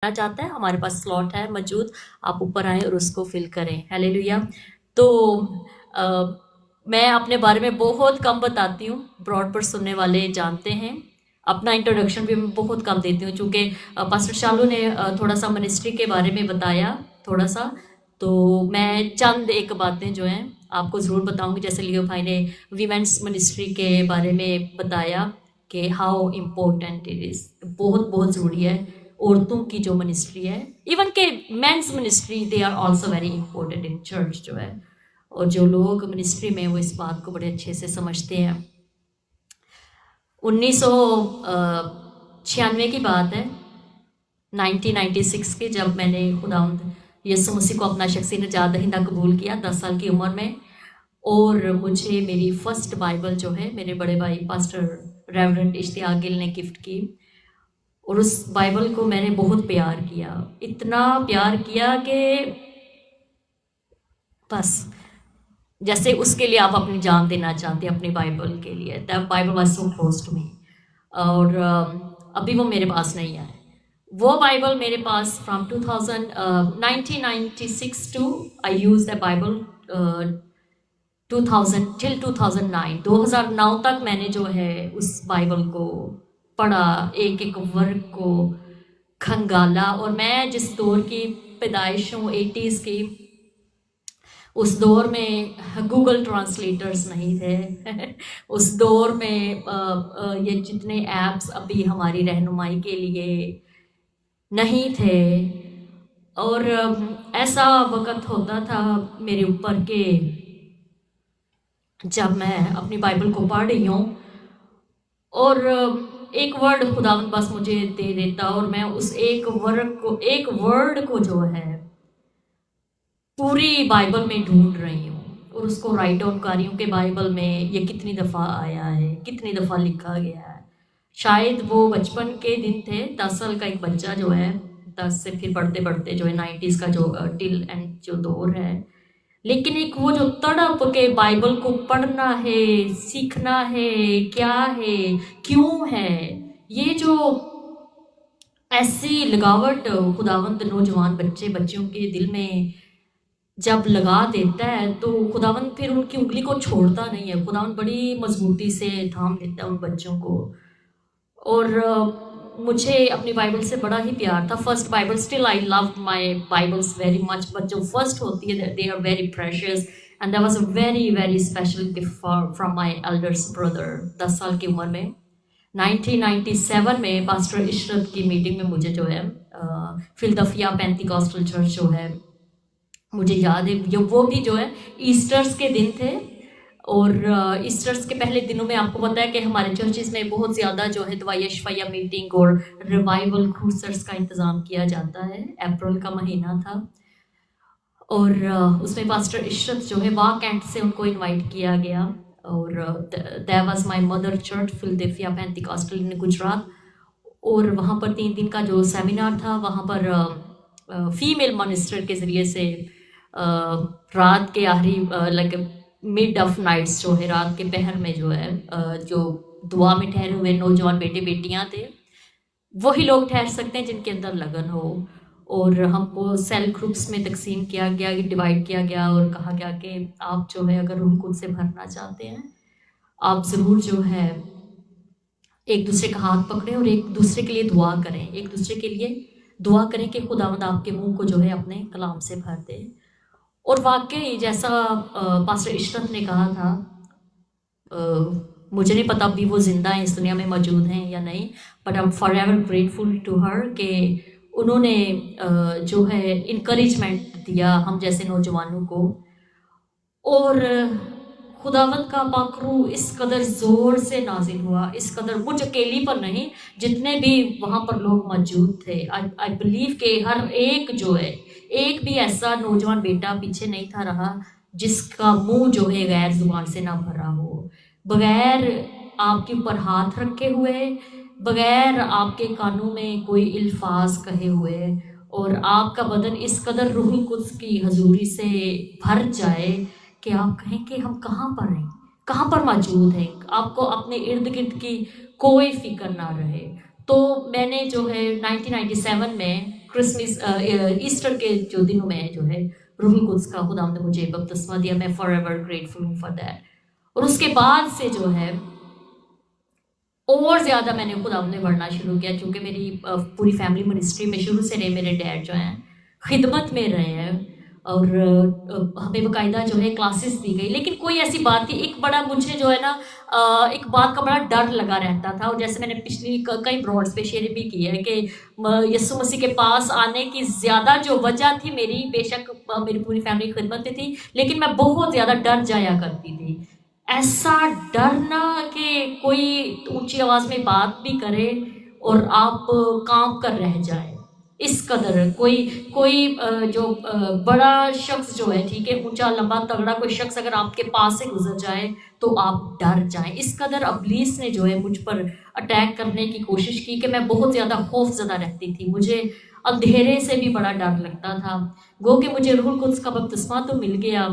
चाहता है, हमारे पास स्लॉट है मौजूद, आप ऊपर आएँ और उसको फिल करें। हालेलुया। तो मैं अपने बारे में बहुत कम बताती हूँ, ब्रॉड पर सुनने वाले जानते हैं। अपना इंट्रोडक्शन भी मैं बहुत कम देती हूँ, चूँकि पास्टर शालू ने थोड़ा सा मिनिस्ट्री के बारे में बताया थोड़ा सा, तो मैं चंद एक बातें जो हैं आपको ज़रूर बताऊँगी। जैसे लियो भाई ने वीमेंस मिनिस्ट्री के बारे में बताया कि हाउ इम्पोर्टेंट इट इज़, बहुत बहुत ज़रूरी है औरतों की जो मिनिस्ट्री है। इवन के men's ministry they are also very important in church जो है, और जो लोग मिनिस्ट्री में वो इस बात को बड़े अच्छे से समझते हैं। 1996 की बात है, 1996 की, जब मैंने खुदावंद यीशु मसीह को अपना शख्सी निजात दहिंदा कबूल किया 10 साल की उम्र में। और मुझे मेरी फर्स्ट बाइबल जो है मेरे बड़े भाई पास्टर रेवरेंड इश्तियाक गिल ने गिफ्ट की, और उस बाइबल को मैंने बहुत प्यार किया, इतना प्यार किया कि बस जैसे उसके लिए आप अपनी जान देना चाहते हैं अपनी बाइबल के लिए। That Bible was so close to me. और अभी वो मेरे पास नहीं है। वो बाइबल मेरे पास from 1996 to I use the Bible 2000 till 2009, 2009 तक मैंने जो है उस बाइबल को पढ़ा, एक एक वर्ग को खंगाला। और मैं जिस दौर की पैदाइश हूँ 80s की, उस दौर में गूगल ट्रांसलेटर्स नहीं थे उस दौर में ये जितने ऐप्स अभी हमारी रहनुमाई के लिए नहीं थे। और ऐसा वक्त होता था मेरे ऊपर के जब मैं अपनी बाइबल को पढ़ रही हूँ और एक वर्ड खुदावंद बस मुझे दे देता, और मैं उस एक वर्ड को जो है पूरी बाइबल में ढूंढ रही हूँ, और उसको राइट डाउन कर रही हूँ कि बाइबल में ये कितनी दफ़ा आया है, कितनी दफ़ा लिखा गया है। शायद वो बचपन के दिन थे, 10 साल का एक बच्चा जो है, 10 से फिर बढ़ते बढ़ते जो है 90s का जो टिल एंड जो दौर है, लेकिन एक वो जो तड़प के बाइबल को पढ़ना है, सीखना है, क्या है, क्यों है, ये जो ऐसी लगावट खुदावंद नौजवान बच्चियों के दिल में जब लगा देता है, तो खुदावंद फिर उनकी उंगली को छोड़ता नहीं है। खुदावंद बड़ी मजबूती से थाम लेता है उन बच्चों को। और मुझे अपनी बाइबल से बड़ा ही प्यार था। First Bible, still I love my Bibles very much, but जो फर्स्ट होती है they are very precious, and that was a very very special gift from my elders brother. 10 साल की उम्र में 1997 में पास्टर इशरत की मीटिंग में मुझे जो है फिलदफिया पेंटिकॉस्टल चर्च जो है, मुझे याद है जो वो भी जो है ईस्टर्स के दिन थे। और ईस्टर्स के पहले दिनों में आपको पता है कि हमारे चर्चेस में बहुत ज़्यादा जो है दुआया शफाया मीटिंग और रिवाइवल क्रूसर्स का इंतज़ाम किया जाता है। अप्रैल का महीना था, और उसमें पास्टर इशरत जो है वाह कैंट से उनको इनवाइट किया गया। और that was my mother church Philadelphia Pentecostal in Gujarat. और वहाँ पर 3 दिन का जो सेमिनार था, वहाँ पर फीमेल मिनिस्टर के ज़रिए से रात के आखिरी लाइक मिड ऑफ नाइट्स जो है, रात के पहर में जो है जो दुआ में ठहरे हुए नौजवान बेटे बेटियां थे, वही लोग ठहर सकते हैं जिनके अंदर लगन हो। और हमको सेल ग्रुप्स में तकसीम किया गया, डिवाइड किया गया, और कहा गया कि आप जो है अगर रूह कुद्स से भरना चाहते हैं, आप ज़रूर जो है एक दूसरे का हाथ पकड़ें और एक दूसरे के लिए दुआ करें, एक दूसरे के लिए दुआ करें कि खुदावंद आपके मुंह को जो है अपने कलाम से भर दे। और वाकई जैसा पास्टर इशरत ने कहा था, मुझे नहीं पता अभी वो जिंदा हैं, इस दुनिया में मौजूद हैं या नहीं, but I am for ever grateful to her कि उन्होंने जो है इनकरेजमेंट दिया हम जैसे नौजवानों को। और खुदावंद का पाकरू इस कदर ज़ोर से नाजिल हुआ, इस कदर, मुझ अकेली पर नहीं, जितने भी वहाँ पर लोग मौजूद थे। आई बिलीव कि हर एक जो है, एक भी ऐसा नौजवान बेटा पीछे नहीं था रहा जिसका मुंह जो है गैर जुबान से ना भरा हो, बगैर आपके ऊपर हाथ रखे हुए, बगैर आपके कानों में कोई इल्फाज कहे हुए, और आपका बदन इस कदर रूह कुद्स की हजूरी से भर जाए कि आप कहें कि हम कहाँ पर हैं, कहाँ पर मौजूद हैं, आपको अपने इर्द गिर्द की कोई फिक्र ना रहे। तो मैंने जो है 1997 में क्रिसमस ईस्टर के जो दिनों में जो है रूहुल कुद्स का खुदा ने मुझे बपतिस्मा दिया। मैं फॉर एवर ग्रेटफुल हूँ फॉर दैट। और उसके बाद से जो है और ज़्यादा मैंने खुदा में बढ़ना शुरू किया, क्योंकि मेरी पूरी फैमिली मिनिस्ट्री में शुरू से रहे। मेरे डैड जो हैं खिदमत में रहे हैं और हमें बाकायदा जो है क्लासेस दी गई। लेकिन कोई ऐसी बात थी, एक बड़ा मुझे जो है ना एक बात का बड़ा डर लगा रहता था। और जैसे मैंने पिछली कई ब्रॉड्स पे शेयर भी की है कि यीशु मसीह के पास आने की ज़्यादा जो वजह थी मेरी, बेशक मेरी पूरी फैमिली खिदमत में थी, लेकिन मैं बहुत ज़्यादा डर जाया करती थी। ऐसा डरना कि कोई ऊंची आवाज़ में बात भी करे और आप काम कर रह जाए, इस कदर कोई जो बड़ा शख्स जो है, ठीक है, ऊंचा लंबा तगड़ा कोई शख्स अगर आपके पास से गुजर जाए तो आप डर जाएं। इस कदर अबलीस ने जो है मुझ पर अटैक करने की कोशिश की कि मैं बहुत ज़्यादा खौफज़दा रहती थी। मुझे अंधेरे से भी बड़ा डर लगता था। गो कि मुझे रूहुल कुद्स का बपतिस्मा तो मिल गया,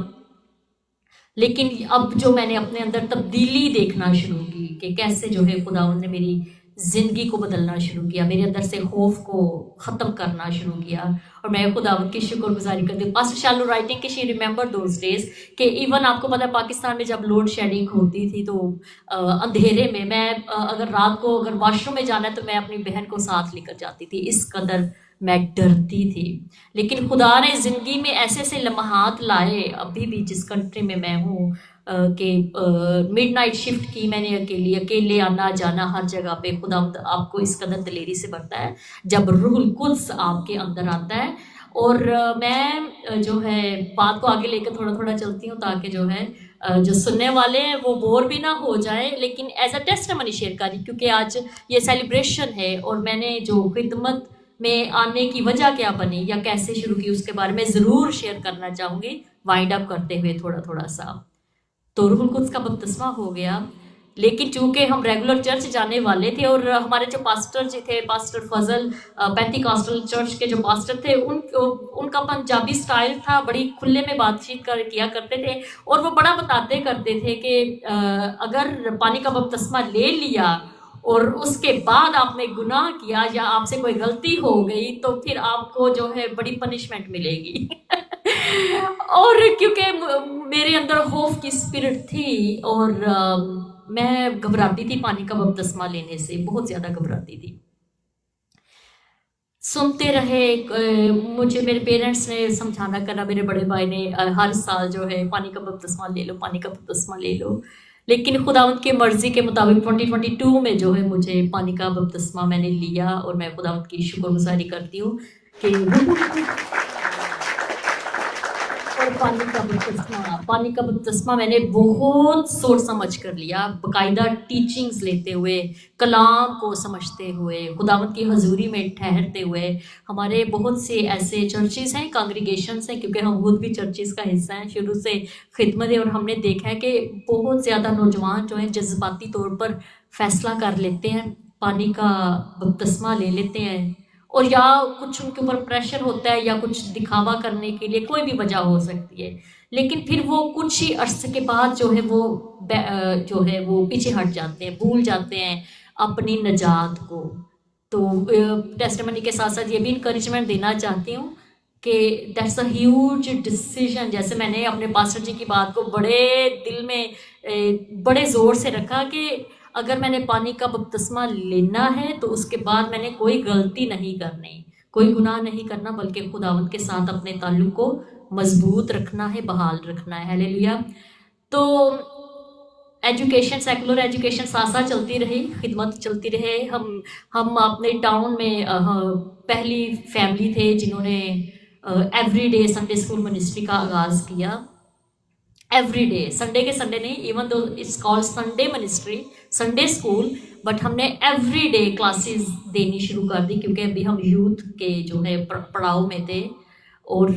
लेकिन अब जो मैंने अपने अंदर तब्दीली देखना शुरू की कि कैसे जो है खुदावंद ने मेरी ज़िंदगी को बदलना शुरू किया, मेरे अंदर से खौफ को ख़त्म करना शुरू किया। और मैं खुदावंद की शुक्रगुजारी करती हूँ। पास्टर शालू राइटिंग कि शी रिमेंबर दोज डेज कि इवन आपको पता है पाकिस्तान में जब लोड शेडिंग होती थी तो अंधेरे में मैं अगर रात को अगर वॉशरूम में जाना है तो मैं अपनी बहन को साथ लेकर जाती थी, इस कदर मैं डरती थी। लेकिन खुदा ने ज़िंदगी में ऐसे ऐसे लम्हात लाए, अभी भी जिस कंट्री में मैं हूँ कि मिडनाइट शिफ्ट की मैंने अकेले आना जाना हर जगह पे। खुदा आपको इस कदर दिलेरी से भरता है जब रूहुल कुद्स आपके अंदर आता है। और मैं जो है बात को आगे लेकर थोड़ा थोड़ा चलती हूँ ताकि जो है जो सुनने वाले हैं वो बोर भी ना हो जाए, लेकिन एज अ टेस्टिमनी शेयर करी, क्योंकि आज ये सेलिब्रेशन है और मैंने जो खिदमत में आने की वजह क्या बनी या कैसे शुरू की उसके बारे में ज़रूर शेयर करना चाहूँगी वाइंड अप करते हुए थोड़ा थोड़ा सा। तो रूहुल कुद्स का बपतिस्मा हो गया, लेकिन चूंकि हम रेगुलर चर्च जाने वाले थे और हमारे जो पास्टर जी थे, पास्टर फजल पेंटिकॉस्टल चर्च के जो पास्टर थे, उनका पंजाबी स्टाइल था, बड़ी खुले में बातचीत किया करते थे और वो बड़ा बताते करते थे कि अगर पानी का बपतिस्मा ले लिया और उसके बाद आपने गुनाह किया या आपसे कोई गलती हो गई तो फिर आपको जो है बड़ी पनिशमेंट मिलेगी। और क्योंकि मेरे अंदर खौफ की स्पिरिट थी और मैं घबराती थी पानी का बपतिस्मा लेने से, बहुत ज़्यादा घबराती थी। सुनते रहे, मुझे मेरे पेरेंट्स ने समझाना करा, मेरे बड़े भाई ने हर साल जो है पानी का बपतिस्मा ले लो, पानी का बपतिस्मा ले लो। लेकिन खुदावंद की मर्ज़ी के मुताबिक 2022 में जो है मुझे पानी का बपतिस्मा मैंने लिया और मैं खुदावंद की शुक्रगुजारी करती हूँ कि और पानी का बपतिस्मा मैंने बहुत सोच समझ कर लिया, बाकायदा टीचिंग्स लेते हुए, कलाम को समझते हुए, खुदावंद की हजूरी में ठहरते हुए। हमारे बहुत से ऐसे चर्चेस हैं, कांग्रीगेशंस हैं, क्योंकि हम खुद भी चर्चेस का हिस्सा हैं, शुरू से खिदमत है। और हमने देखा है कि बहुत ज़्यादा नौजवान जो हैं जज्बाती तौर पर फैसला कर लेते हैं, पानी का बपतिस्मा ले लेते हैं, और या कुछ उनके ऊपर प्रेशर होता है या कुछ दिखावा करने के लिए, कोई भी वजह हो सकती है, लेकिन फिर वो कुछ ही अर्से के बाद जो है वो पीछे हट जाते हैं, भूल जाते हैं अपनी नजात को। तो टेस्टिमनी के साथ साथ ये भी इंकरेजमेंट देना चाहती हूँ कि दैट्स अ ह्यूज डिसीजन। जैसे मैंने अपने पास्टर जी की बात को बड़े दिल में बड़े ज़ोर से रखा कि अगर मैंने पानी का बपतिस्मा लेना है तो उसके बाद मैंने कोई गलती नहीं करनी, कोई गुनाह नहीं करना, बल्कि खुदावंद के साथ अपने ताल्लुक को मजबूत रखना है, बहाल रखना है। हालेलुया। तो एजुकेशन, सेकुलर एजुकेशन साथ साथ चलती रही, खिदमत चलती रहे। हम अपने टाउन में पहली फैमिली थे जिन्होंने एवरीडे संडे स्कूल मिनिस्ट्री का आगाज़ किया। एवरीडे, संडे के संडे नहीं, even though it's called Sunday ministry, Sunday school, but हमने एवरीडे क्लासेस देनी शुरू कर दी, क्योंकि अभी हम यूथ के जो है पड़ाव में थे और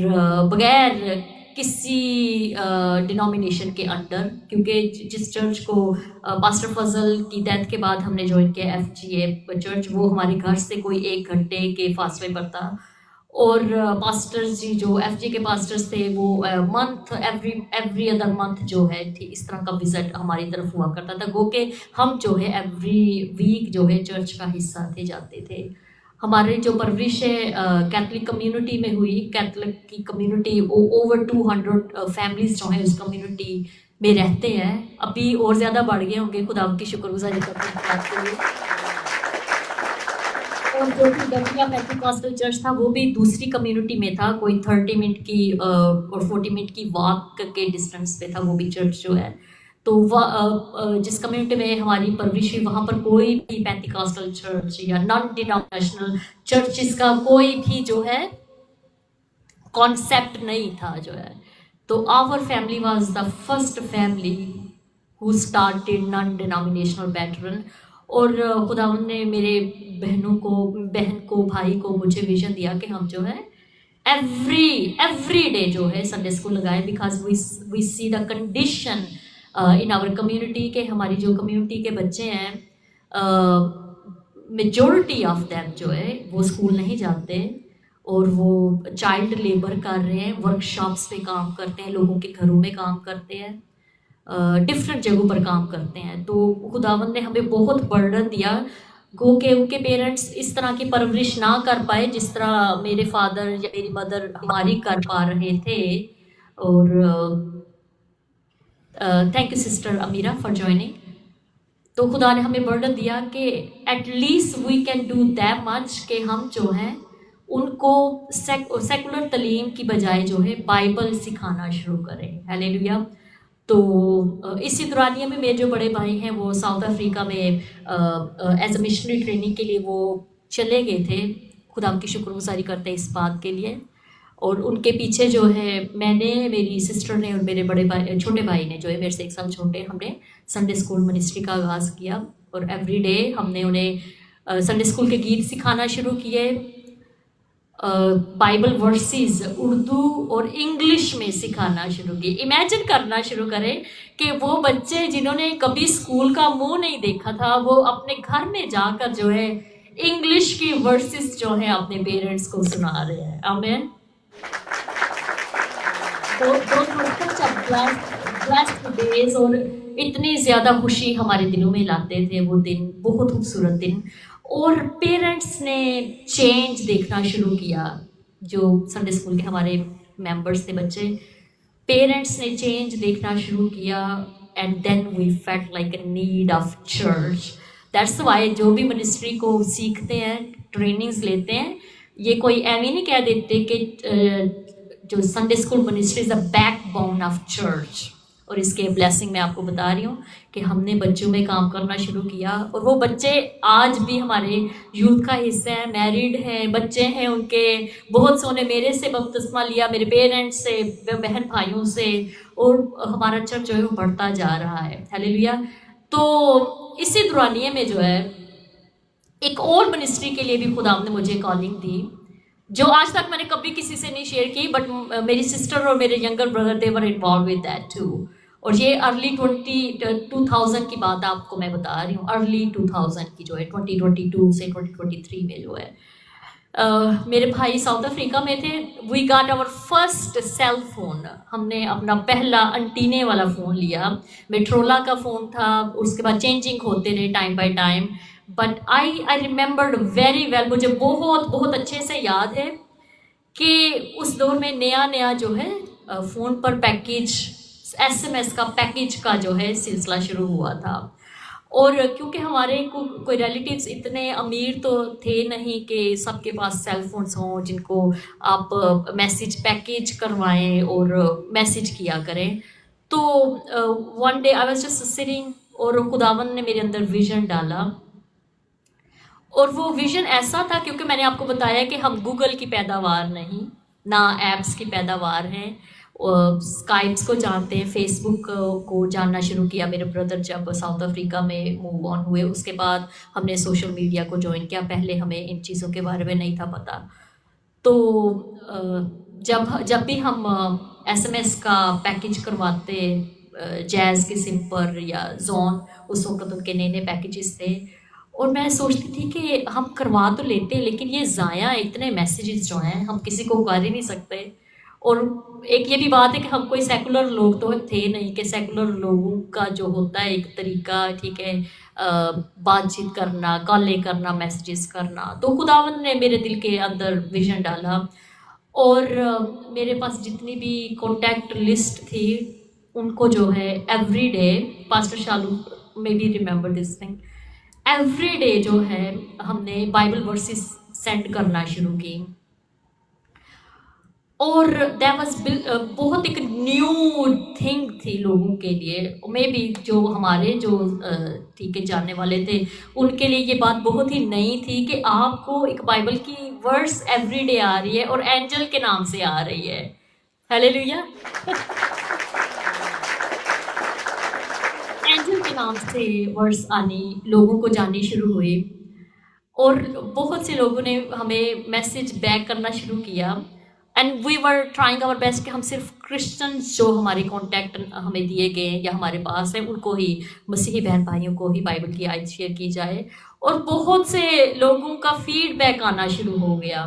बगैर किसी डिनोमिनेशन के अंडर, क्योंकि जिस चर्च को पास्टर फजल की डेथ के बाद हमने ज्वाइन किया FGA चर्च, वो हमारे घर से कोई 1 घंटे के फासले पर था। और पास्टर्स जी जो FG के पास्टर्स थे वो मंथ एवरी अदर मंथ जो है ठीक इस तरह का विजिट हमारी तरफ हुआ करता था। गो के हम जो है एवरी वीक जो है चर्च का हिस्सा थे, जाते थे। हमारी जो परवरिश है कैथलिक कम्युनिटी में हुई। कैथलिक की कम्युनिटी ओवर 200 फैमिलीज जो हैं उस कम्युनिटी में रहते हैं। अभी और ज़्यादा बढ़ गए होंगे, खुदा की शुक्रगुजारी करते हैं इस बात के लिए। और जो भी डफिया पेंटिकॉस्टल चर्च था वो भी दूसरी कम्युनिटी में था, कोई 30 मिनट की और 40 मिनट की वॉक के डिस्टेंस पे था वो भी चर्च जो है। तो जिस कम्युनिटी में हमारी परवरिश हुई वहाँ पर कोई भी पेंटिकॉस्टल चर्च या नॉन डिनोमिनेशनल चर्चिस का कोई भी जो है कॉन्सेप्ट नहीं था जो है। तो our family was the first family who started non denominational pattern. और खुदावंद ने मेरे बहन को भाई को मुझे विजन दिया कि हम जो है एवरी डे जो है संडे स्कूल लगाए, because we see the condition in our community के हमारी जो कम्युनिटी के बच्चे हैं मेजॉरिटी ऑफ देम जो है वो स्कूल नहीं जाते और वो चाइल्ड लेबर कर रहे हैं, वर्कशॉप्स पे काम करते हैं, लोगों के घरों में काम करते हैं, डिफरेंट जगहों पर काम करते हैं। तो खुदावंद ने हमें बहुत बर्डन दिया गो के उनके पेरेंट्स इस तरह की परवरिश ना कर पाए जिस तरह मेरे फादर या मेरी मदर हमारी कर पा रहे थे। और thank you sister Amira for joining. तो खुदा ने हमें बर्डन दिया कि at least we can do that much कि हम जो हैं उनको सेकुलर तलीम की बजाय जो है बाइबल सिखाना शुरू करें। हालेलुया। तो इसी दौरानिया में मेरे जो बड़े भाई हैं वो साउथ अफ्रीका में एज अ मिशनरी ट्रेनिंग के लिए वो चले गए थे। खुदा की शुक्रगुजारी करते हैं इस बात के लिए। और उनके पीछे जो है मैंने, मेरी सिस्टर ने और मेरे बड़े भाई छोटे भाई ने जो है मेरे से 1 साल छोटे, हमने संडे स्कूल मिनिस्ट्री का आगाज़ किया। और एवरी डे हमने उन्हें संडे स्कूल के गीत सिखाना शुरू किए, बाइबल वर्सेस उर्दू और इंग्लिश में सिखाना शुरू किए। इमेजिन करना शुरू करें कि वो बच्चे जिन्होंने कभी स्कूल का मुंह नहीं देखा था वो अपने घर में जाकर जो है इंग्लिश की वर्सेस जो है अपने पेरेंट्स को सुना रहे हैं। आमीन। तो ब्लेस्ड डेज और इतनी ज़्यादा खुशी हमारे दिलों में लाते थे वो दिन, बहुत खूबसूरत दिन। और पेरेंट्स ने चेंज देखना शुरू किया, जो संडे स्कूल के हमारे मेंबर्स थे बच्चे, पेरेंट्स ने चेंज देखना शुरू किया। And then we felt like a need of church. That's why जो भी मिनिस्ट्री को सीखते हैं, ट्रेनिंग्स लेते हैं, ये कोई ऐਵੇਂ नहीं कह देते कि जो Sunday school ministry is the backbone of church. और इसके ब्लेसिंग मैं आपको बता रही हूँ कि हमने बच्चों में काम करना शुरू किया और वो बच्चे आज भी हमारे यूथ का हिस्सा हैं, मैरिड हैं, बच्चे हैं उनके, बहुत सोने मेरे से बपतिस्मा लिया, मेरे पेरेंट्स से, बहन भाइयों से, और हमारा चर्च जो है वो बढ़ता जा रहा है। हालेलुया। तो इसी दौरानिए में जो है एक और मिनिस्ट्री के लिए भी खुदा ने मुझे कॉलिंग दी जो आज तक मैंने कभी किसी से नहीं शेयर की, बट मेरी सिस्टर और मेरे younger brother they were involve with that too. और ये अर्ली 2000 की बात आपको मैं बता रही हूँ, अर्ली 2000 की जो है 2022 से 2023 में जो है मेरे भाई साउथ अफ्रीका में थे। We got our first cell phone. हमने अपना पहला अंटीने वाला फ़ोन लिया, मेट्रोला का फ़ोन था, उसके बाद चेंजिंग होते रहे time by time. But I remembered very well, मुझे बहुत अच्छे से याद है कि उस दौर में नया जो है फ़ोन पर पैकेज, SMS का पैकेज का जो है सिलसिला शुरू हुआ था। और क्योंकि हमारे कोई रिलेटिव्स इतने अमीर तो थे नहीं कि सबके पास सेल फोन्स हों जिनको आप मैसेज पैकेज करवाएं और मैसेज किया करें। तो one day I was just sitting और खुदावन ने मेरे अंदर विजन डाला। और वो विजन ऐसा था, क्योंकि मैंने आपको बताया कि हम गूगल की पैदावार नहीं, ना ऐप्स की पैदावार हैं, स्काइप्स को जानते हैं, फेसबुक को जानना शुरू किया मेरे ब्रदर जब साउथ अफ्रीका में मूव ऑन हुए। उसके बाद हमने सोशल मीडिया को ज्वाइन किया, पहले हमें इन चीज़ों के बारे में नहीं था पता। तो जब भी हम SMS का पैकेज करवाते, जैज़ के सिम पर या जोन, उस वक्त उनके नए पैकेजेस थे, और मैं सोचती थी कि हम करवा तो लेते लेकिन ये ज़ाया इतने मैसेजेस जो हैं हम किसी को कर ही नहीं सकते। और एक ये भी बात है कि हम कोई सेकुलर लोग तो थे नहीं, कि सेकुलर लोगों का जो होता है एक तरीका, ठीक है, बातचीत करना, कॉलें करना, मैसेजेस करना। तो खुदावंद ने मेरे दिल के अंदर विजन डाला, और मेरे पास जितनी भी कॉन्टैक्ट लिस्ट थी उनको जो है every day, pastor Shalu may be remember this thing, every day जो है हमने बाइबल वर्सेस सेंड करना शुरू की। और दैट वाज बहुत एक न्यू थिंग थी लोगों के लिए, मे बी जो हमारे जो ठीक है जानने वाले थे उनके लिए ये बात बहुत ही नई थी कि आपको एक बाइबल की वर्स एवरी डे आ रही है और एंजल के नाम से आ रही है। हालेलुया। एंजल के नाम से वर्स आनी, लोगों को जाननी शुरू हुई, और बहुत से लोगों ने हमें मैसेज बैक करना शुरू किया। And we were trying our best कि हम सिर्फ क्रिश्चियंस जो हमारे कॉन्टैक्ट हमें दिए गए या हमारे पास हैं उनको ही, मसीही बहन भाइयों को ही बाइबल की आयत शेयर की जाए। और बहुत से लोगों का फीडबैक आना शुरू हो गया,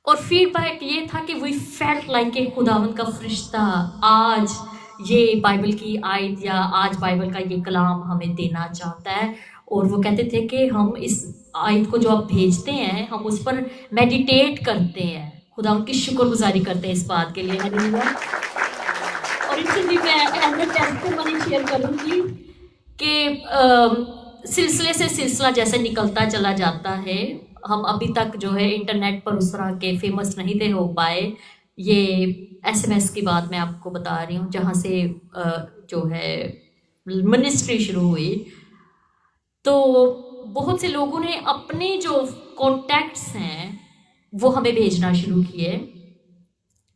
और फीडबैक ये था कि वी फेल्ट लाइक कि खुदावंद का फरिश्ता आज ये बाइबल की आयत या आज बाइबल का ये कलाम हमें देना चाहता है। और वो कहते थे कि हम इस आयत को जो आप भेजते हैं हम उस पर मेडिटेट करते हैं, खुदावंद की शुक्रगुजारी करते हैं इस बात के लिए। हालेलुया। और इसलिए मैं टेस्टिमनी शेयर करूंगी कि सिलसिले से सिलसिला जैसे निकलता चला जाता है, हम अभी तक जो है इंटरनेट पर उस तरह के फेमस नहीं थे हो पाए। ये एसएमएस की बात मैं आपको बता रही हूँ, जहाँ से जो है मिनिस्ट्री शुरू हुई। तो बहुत से लोगों ने अपने जो कॉन्टैक्ट्स हैं वो हमें भेजना शुरू किए,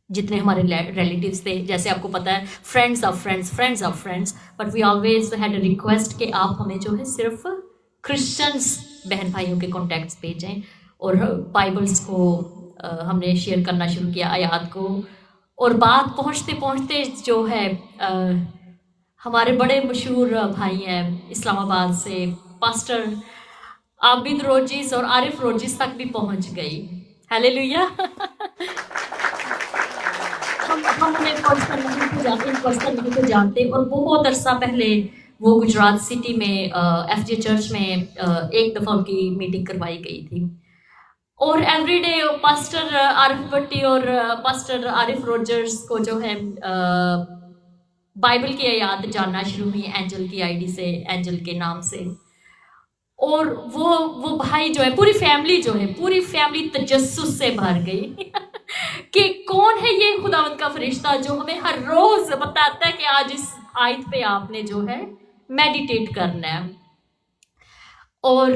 जितने हमारे रिलेटिव्स थे। जैसे आपको पता है friends of friends, friends of friends, but we always had a request कि आप हमें जो है सिर्फ क्रिश्चियंस बहन भाइयों के कॉन्टैक्ट्स भेजें। और बाइबल्स को हमने शेयर करना शुरू किया, आयात को। और बात पहुंचते पहुंचते जो है हमारे बड़े मशहूर भाई हैं इस्लामाबाद से, पास्टर आबिद रोजिस और आरिफ रोजिस तक भी पहुंच गई। हालेलुया। हम उन्हें पर्सनल नहीं तो जानते, और बहुत अरसा पहले वो गुजरात सिटी में एफजे चर्च में एक दफ़ा उनकी मीटिंग करवाई गई थी। और एवरीडे पास्टर आरिफ भट्टी और पास्टर आरिफ रोजर्स को जो है बाइबल की आयत जानना शुरू हुई एंजल की आईडी से, एंजल के नाम से। और वो भाई जो है, पूरी फैमिली तजस्सुस से भर गई कि कौन है ये खुदावंद का फरिश्ता जो हमें हर रोज बताता है कि आज इस आयत पे आपने जो है मेडिटेट करना है। और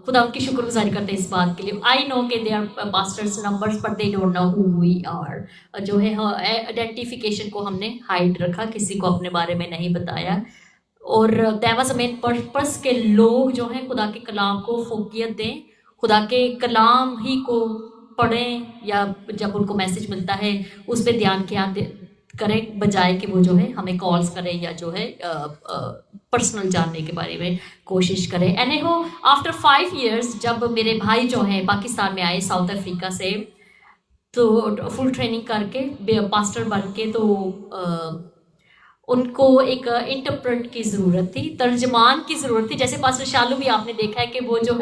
खुदा की शुक्रगुजारी करते हैं इस बात के लिए। आई नो कि they are pastors numbers, but they don't know who we are. जो है आइडेंटिफिकेशन को हमने हाइड रखा, किसी को अपने बारे में नहीं बताया। और that was the main purpose के लोग जो हैं खुदा के कलाम को फोकियत दें, खुदा के कलाम ही को पढ़ें, या जब उनको मैसेज मिलता है उस पर ध्यान करें, बजाय कि वो जो है हमें कॉल्स करें या जो है पर्सनल जानने के बारे में कोशिश करें। एनी हो, आफ्टर 5 years जब मेरे भाई जो हैं पाकिस्तान में आए साउथ अफ्रीका से, तो फुल ट्रेनिंग करके पास्टर बन के, तो उनको एक इंटरप्रेट की ज़रूरत थी, तर्जमान की ज़रूरत थी। जैसे पास्टर शालू भी आपने देखा है कि वो जो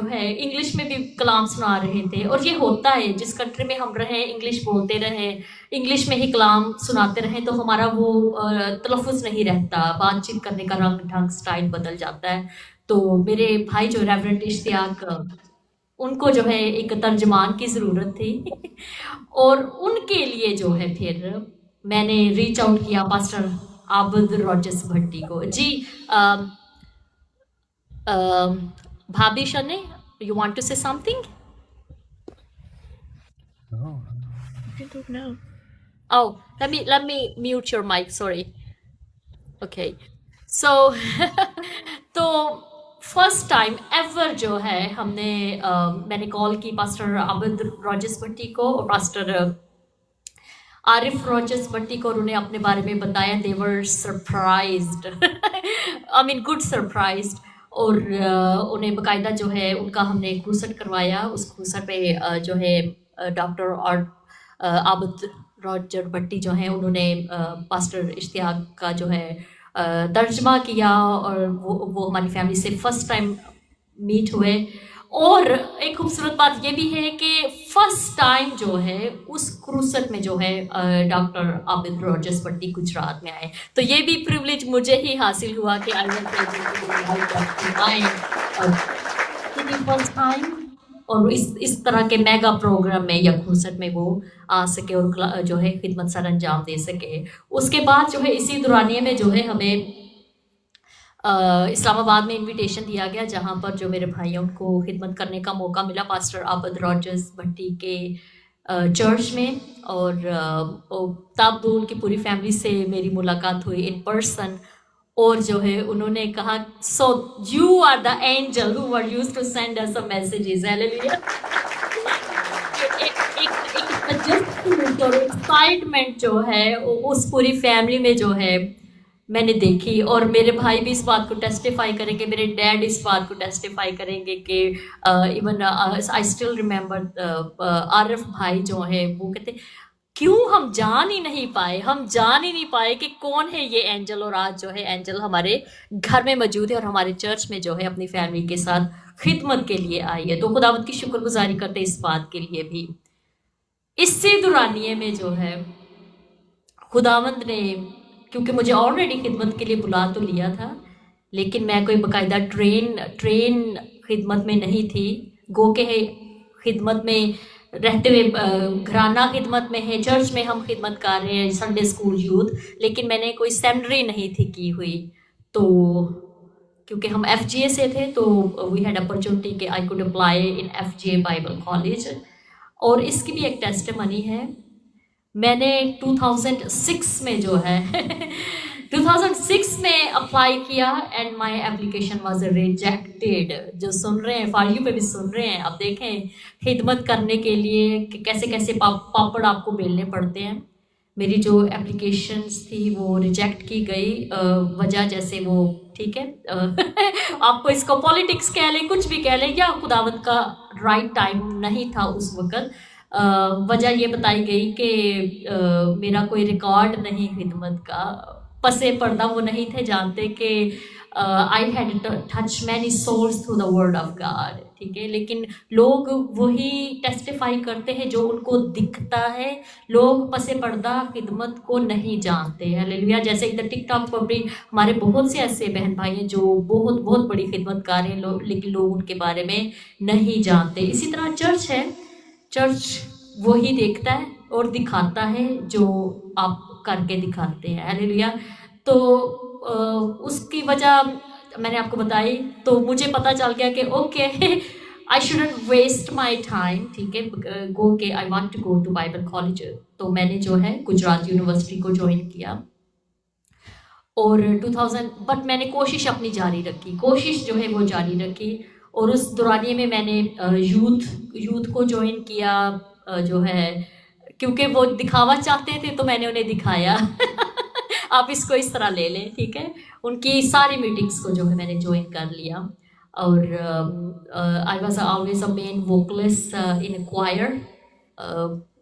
है इंग्लिश में भी कलाम सुना रहे थे। और ये होता है, जिस कंट्री में हम रहें, इंग्लिश बोलते रहें, इंग्लिश में ही कलाम सुनाते रहें, तो हमारा वो तलफ़ुज़ नहीं रहता, बातचीत करने का रंग ढंग स्टाइल बदल जाता है। तो मेरे भाई जो रेवरेंड इश्तियाक, उनको जो है एक तर्जमान की ज़रूरत थी और उनके लिए जो है फिर मैंने रीच आउट किया पास्टर आबिद रोजिस भट्टी को। जी भाभी शने, you want to say something? No. You can talk now. Oh, let me mute your mic. Sorry. Okay. So तो फर्स्ट टाइम एवर जो है हमने मैंने कॉल की पास्टर आबिद रोजिस भट्टी को और पास्टर आरिफ रोजिस भट्टी को, और उन्हें अपने बारे में बताया। They were surprised, I mean good surprised. और उन्हें बाकायदा जो है उनका हमने क्रूसेट करवाया। उस क्रूसेट पे जो है डॉक्टर और आबद रॉजर भट्टी जो हैं उन्होंने पास्टर इश्तियाक का जो है तर्जमा किया, और वो हमारी फैमिली से फर्स्ट टाइम मीट हुए। और एक खूबसूरत बात ये भी है कि फर्स्ट टाइम जो है उस क्रूसेट में जो है डॉक्टर आबिद रॉजर्स भट्टी गुजरात में आए। तो ये भी प्रिविलेज मुझे ही हासिल हुआ कि आई फर्स्ट टाइम, और इस तरह के मेगा प्रोग्राम में या क्रूसेट में वो आ सके और जो है खिदमत सर अंजाम दे सके। उसके बाद जो है इसी दौरानिए में जो है हमें इस्लामाबाद में इनविटेशन दिया गया, जहाँ पर जो मेरे भाइयों को खिदमत करने का मौका मिला पास्टर आबद रॉजर्स भट्टी के चर्च में। और तब उनकी पूरी फैमिली से मेरी मुलाकात हुई इन पर्सन, और जो है उन्होंने कहा, so you are the angel who were used to send us a messages. Hallelujah. एक और एक्साइटमेंट जो है उस पूरी फैमिली में जो है मैंने देखी। और मेरे भाई भी इस बात को टेस्टिफाई करेंगे, मेरे डैड इस बात को टेस्टिफाई करेंगे कि even I still remember Arif भाई जो है वो कहते क्यों हम जान ही नहीं पाए कि कौन है ये एंजल। और आज जो है एंजल हमारे घर में मौजूद है और हमारे चर्च में जो है अपनी फैमिली के साथ खिदमत के लिए आई है। तो खुदावंद की शुक्रगुजारी करते इस बात के लिए भी। इससे दौरानिए में जो है खुदावंद ने, क्योंकि मुझे ऑलरेडी खिदमत के लिए बुला तो लिया था, लेकिन मैं कोई बाकायदा ट्रेन खिदमत में नहीं थी। गो के खिदमत में रहते हुए घराना खिदमत में है, चर्च में हम खिदमत कर रहे हैं, संडे स्कूल यूथ, लेकिन मैंने कोई सेमिनरी नहीं थी की हुई। तो क्योंकि हम FGA से थे तो वी हैड अपॉर्चुनिटी कि I could apply in FGA Bible college. और इसकी भी एक टेस्टिमनी है। मैंने 2006 में जो है 2006 में अप्लाई किया and my application was rejected. जो सुन रहे हैं फारियू पे भी सुन रहे हैं, अब देखें खिदमत करने के लिए कैसे कैसे पापड़ आपको बेलने पड़ते हैं। मेरी जो एप्लीकेशंस थी वो रिजेक्ट की गई। वजह जैसे वो, ठीक है आपको इसको पॉलिटिक्स कह लें, कुछ भी कह लें, या खुदावंद का राइट टाइम नहीं था उस वक़्त। वजह ये बताई गई कि मेरा कोई रिकॉर्ड नहीं खिदमत का, पसे पर्दा वो नहीं थे जानते कि I had touch many souls through the word of God, ठीक है। लेकिन लोग वही टेस्टिफाई करते हैं जो उनको दिखता है, लोग पसे पर्दा खिदमत को नहीं जानते हैं। हालेलुया। जैसे इधर टिकटॉक पर भी हमारे बहुत से ऐसे बहन भाई हैं जो बहुत बहुत बड़ी खिदमतकार हैं, लेकिन लोग उनके बारे में नहीं जानते। इसी तरह चर्च है, चर्च वही देखता है और दिखाता है जो आप करके दिखाते हैं। हालेलुया। तो उसकी वजह मैंने आपको बताई, तो मुझे पता चल गया कि okay I shouldn't waste my time, ठीक है, गो के I want to go to Bible college. तो मैंने जो है गुजरात यूनिवर्सिटी को ज्वाइन किया और 2000 बट मैंने कोशिश अपनी जारी रखी, कोशिश जो है वो जारी रखी। और उस दौरानिए में मैंने यूथ को ज्वाइन किया, जो है क्योंकि वो दिखावा चाहते थे तो मैंने उन्हें दिखाया आप इसको इस तरह ले लें, ठीक है। उनकी सारी मीटिंग्स को जो है मैंने ज्वाइन कर लिया। और I was always a main vocalist in choir.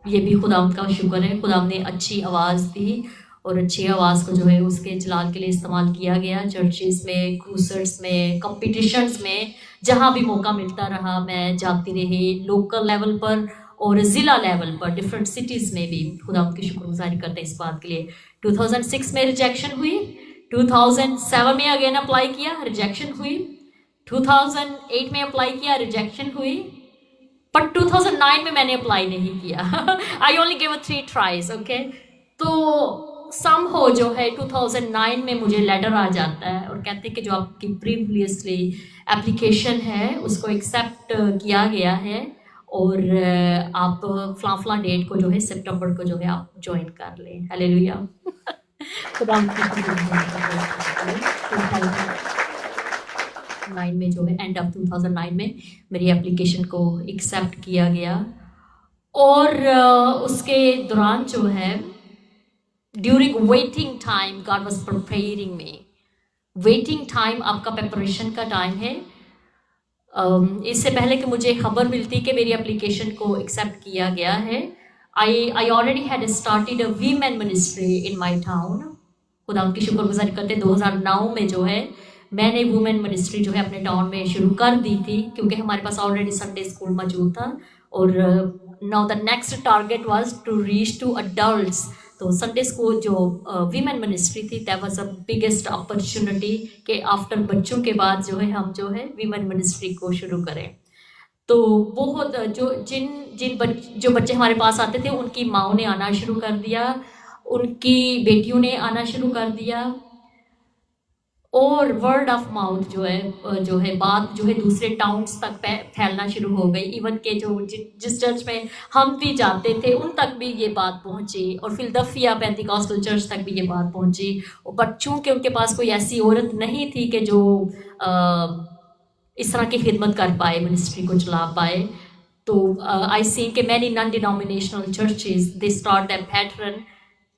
ये भी खुदावंद का शुक्र है, खुदावंद ने अच्छी आवाज़ दी और अच्छी आवाज़ को जो है उसके जलाल के लिए इस्तेमाल किया गया। चर्चेस में, क्रूसर्स में, कंपटीशंस में, जहाँ भी मौका मिलता रहा मैं जाती रही, लोकल लेवल पर और ज़िला लेवल पर, डिफरेंट सिटीज़ में भी। खुदावंद की शुक्रगुजारी करते हैं इस बात के लिए। 2006 में रिजेक्शन हुई, 2007 में अगेन अप्लाई किया, रिजेक्शन हुई, 2008 में अप्लाई किया, रिजेक्शन हुई, बट 2009 में मैंने अप्लाई नहीं किया I only give 3 tries, okay. तो सम हो जो है 2009 में मुझे लेटर आ जाता है और कहते हैं कि जो आपकी प्रीवियसली एप्लीकेशन है उसको एक्सेप्ट किया गया है और आप फला डेट को जो है सितंबर को जो है आप ज्वाइन कर लें। हालेलुया। 2009 में जो है एंड ऑफ 2009 में मेरी एप्लीकेशन को एक्सेप्ट किया गया। और उसके दौरान जो है during waiting time God was preparing me. Waiting time आपका प्रिपरेशन का टाइम है। इससे पहले कि मुझे खबर मिलती कि मेरी एप्लीकेशन को एक्सेप्ट किया गया है, I already had started a women ministry in my town. खुदा उनकी शुक्रगुजारी करते 2009 में जो है मैंने वुमेन मिनिस्ट्री जो है अपने टाउन में शुरू कर दी थी, क्योंकि हमारे पास ऑलरेडी संडे स्कूल मौजूद था। और now the next target was to reach to adults. तो संडे स्कूल जो वीमेन मिनिस्ट्री थी, that was a biggest opportunity कि आफ्टर बच्चों के बाद जो है हम जो है वीमेन मिनिस्ट्री को शुरू करें। तो बहुत जो बच्चे हमारे पास आते थे उनकी माँओं ने आना शुरू कर दिया, उनकी बेटियों ने आना शुरू कर दिया, और वर्ड ऑफ माउथ जो है बात जो है दूसरे टाउन्स तक फैलना शुरू हो गई। इवन के जिस चर्च में हम भी जाते थे उन तक भी ये बात पहुंची, और फिलदफिया पेंटिकॉस्टल चर्च तक भी ये बात पहुंची। और बच्चों के उनके पास कोई ऐसी औरत नहीं थी कि जो इस तरह की खिदमत कर पाए, मिनिस्ट्री को चला पाए। तो आई सी कि many non denominational churches they start that pattern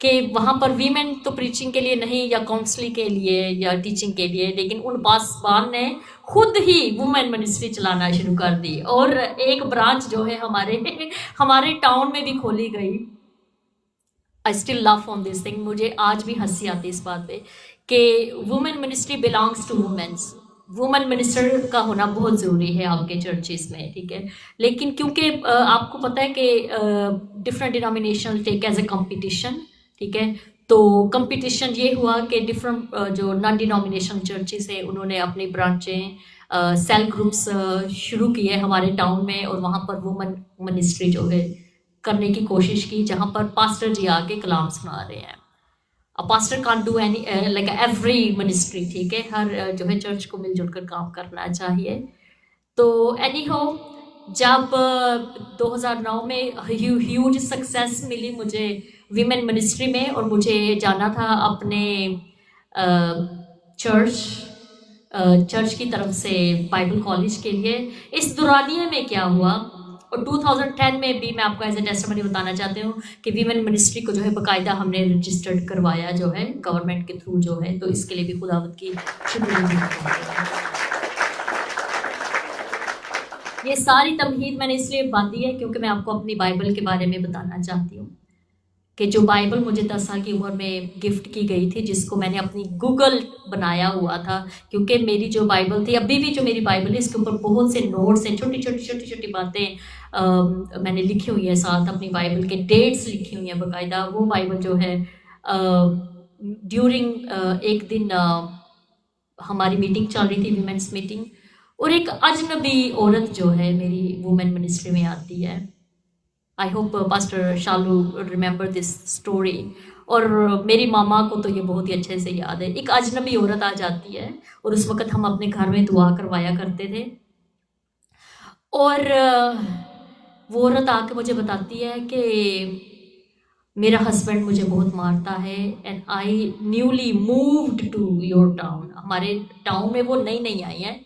कि वहाँ पर वीमेन तो प्रीचिंग के लिए नहीं या काउंसलिंग के लिए या टीचिंग के लिए, लेकिन उन पासवान ने खुद ही वुमेन मिनिस्ट्री चलाना शुरू कर दी। और एक ब्रांच जो है हमारे टाउन में भी खोली गई। I still love on this thing. मुझे आज भी हंसी आती है इस बात पे कि women ministry belongs to womens. Women minister का होना बहुत ज़रूरी है आपके चर्चेस में, ठीक है। लेकिन क्योंकि आपको पता है कि different denomination take as a competition, ठीक है। तो कंपटीशन ये हुआ कि डिफरेंट जो नॉन डिनोमिनेशन चर्चेस हैं उन्होंने अपनी ब्रांचें सेल ग्रुप्स शुरू किए हमारे टाउन में, और वहाँ पर वुमेन मिनिस्ट्री जो है करने की कोशिश की, जहाँ पर पास्टर जी आके कलाम सुना रहे हैं। Pastor can't do any like every ministry, ठीक है। हर जो है चर्च को मिलजुल कर काम करना चाहिए। तो एनी हो, जब 2009 में ह्यूज सक्सेस मिली मुझे वीमेन मिनिस्ट्री में, और मुझे जाना था अपने चर्च की तरफ से बाइबल कॉलेज के लिए। इस दौरानिए में क्या हुआ, और 2010 में भी मैं आपको एज ए टेस्टिमनी बताना चाहती हूँ कि वीमेन मिनिस्ट्री को जो है बाकायदा हमने रजिस्टर्ड करवाया जो है गवर्नमेंट के थ्रू जो है। तो इसके लिए भी खुदावत की शुक्रिया। ये सारी तमहीद मैंने इसलिए बांधी है क्योंकि मैं आपको अपनी बाइबल के बारे में बताना चाहती हूँ कि जो बाइबल मुझे 10 साल की उम्र में गिफ्ट की गई थी, जिसको मैंने अपनी गूगल बनाया हुआ था, क्योंकि मेरी जो बाइबल थी, अभी भी जो मेरी बाइबल है इसके ऊपर बहुत से नोट्स हैं, छोटी छोटी बातें मैंने लिखी हुई है, साथ अपनी बाइबल के डेट्स लिखी हुई हैं बाकायदा। वो बाइबल जो है ड्यूरिंग एक दिन हमारी मीटिंग चल रही थी, वीमेंस मीटिंग, और एक अजनबी औरत जो है मेरी वुमेन मिनिस्ट्री में आती है। I hope pastor Shalu remember this story, और मेरी मामा को तो ये बहुत ही अच्छे से याद है। एक अजनबी औरत आ जाती है, और उस वक़्त हम अपने घर में दुआ करवाया करते थे, और वो औरत आके मुझे बताती है कि मेरा हस्बैंड मुझे बहुत मारता है, and I newly moved to your town. हमारे टाउन में वो नई आई हैं,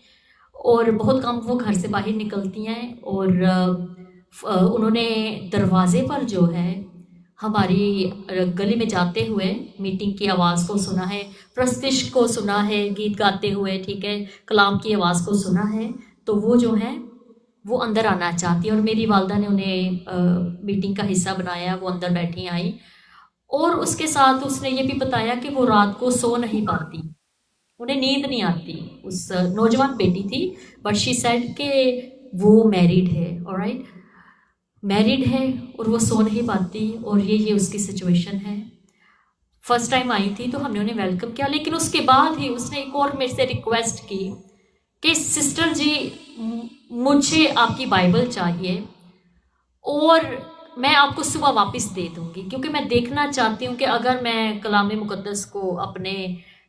और बहुत कम वो घर से बाहर निकलती हैं, और उन्होंने दरवाजे पर जो है हमारी गली में जाते हुए मीटिंग की आवाज़ को सुना है, प्रस्तिश को सुना है गीत गाते हुए, ठीक है, कलाम की आवाज़ को सुना है। तो वो जो है वो अंदर आना चाहती है, और मेरी वालदा ने उन्हें मीटिंग का हिस्सा बनाया। वो अंदर बैठी आई, और उसके साथ उसने ये भी बताया कि वो रात को सो नहीं पाती, उन्हें नींद नहीं आती। उस नौजवान बेटी थी, बट शी सेड कि वो मैरिड है, ऑलराइट, मैरिड है, और वो सो नहीं पाती, और ये उसकी सिचुएशन है। फर्स्ट टाइम आई थी तो हमने उन्हें वेलकम किया, लेकिन उसके बाद ही उसने एक और मेरे से रिक्वेस्ट की कि सिस्टर जी मुझे आपकी बाइबल चाहिए, और मैं आपको सुबह वापस दे दूँगी, क्योंकि मैं देखना चाहती हूँ कि अगर मैं कलाम मुक़द्दस को अपने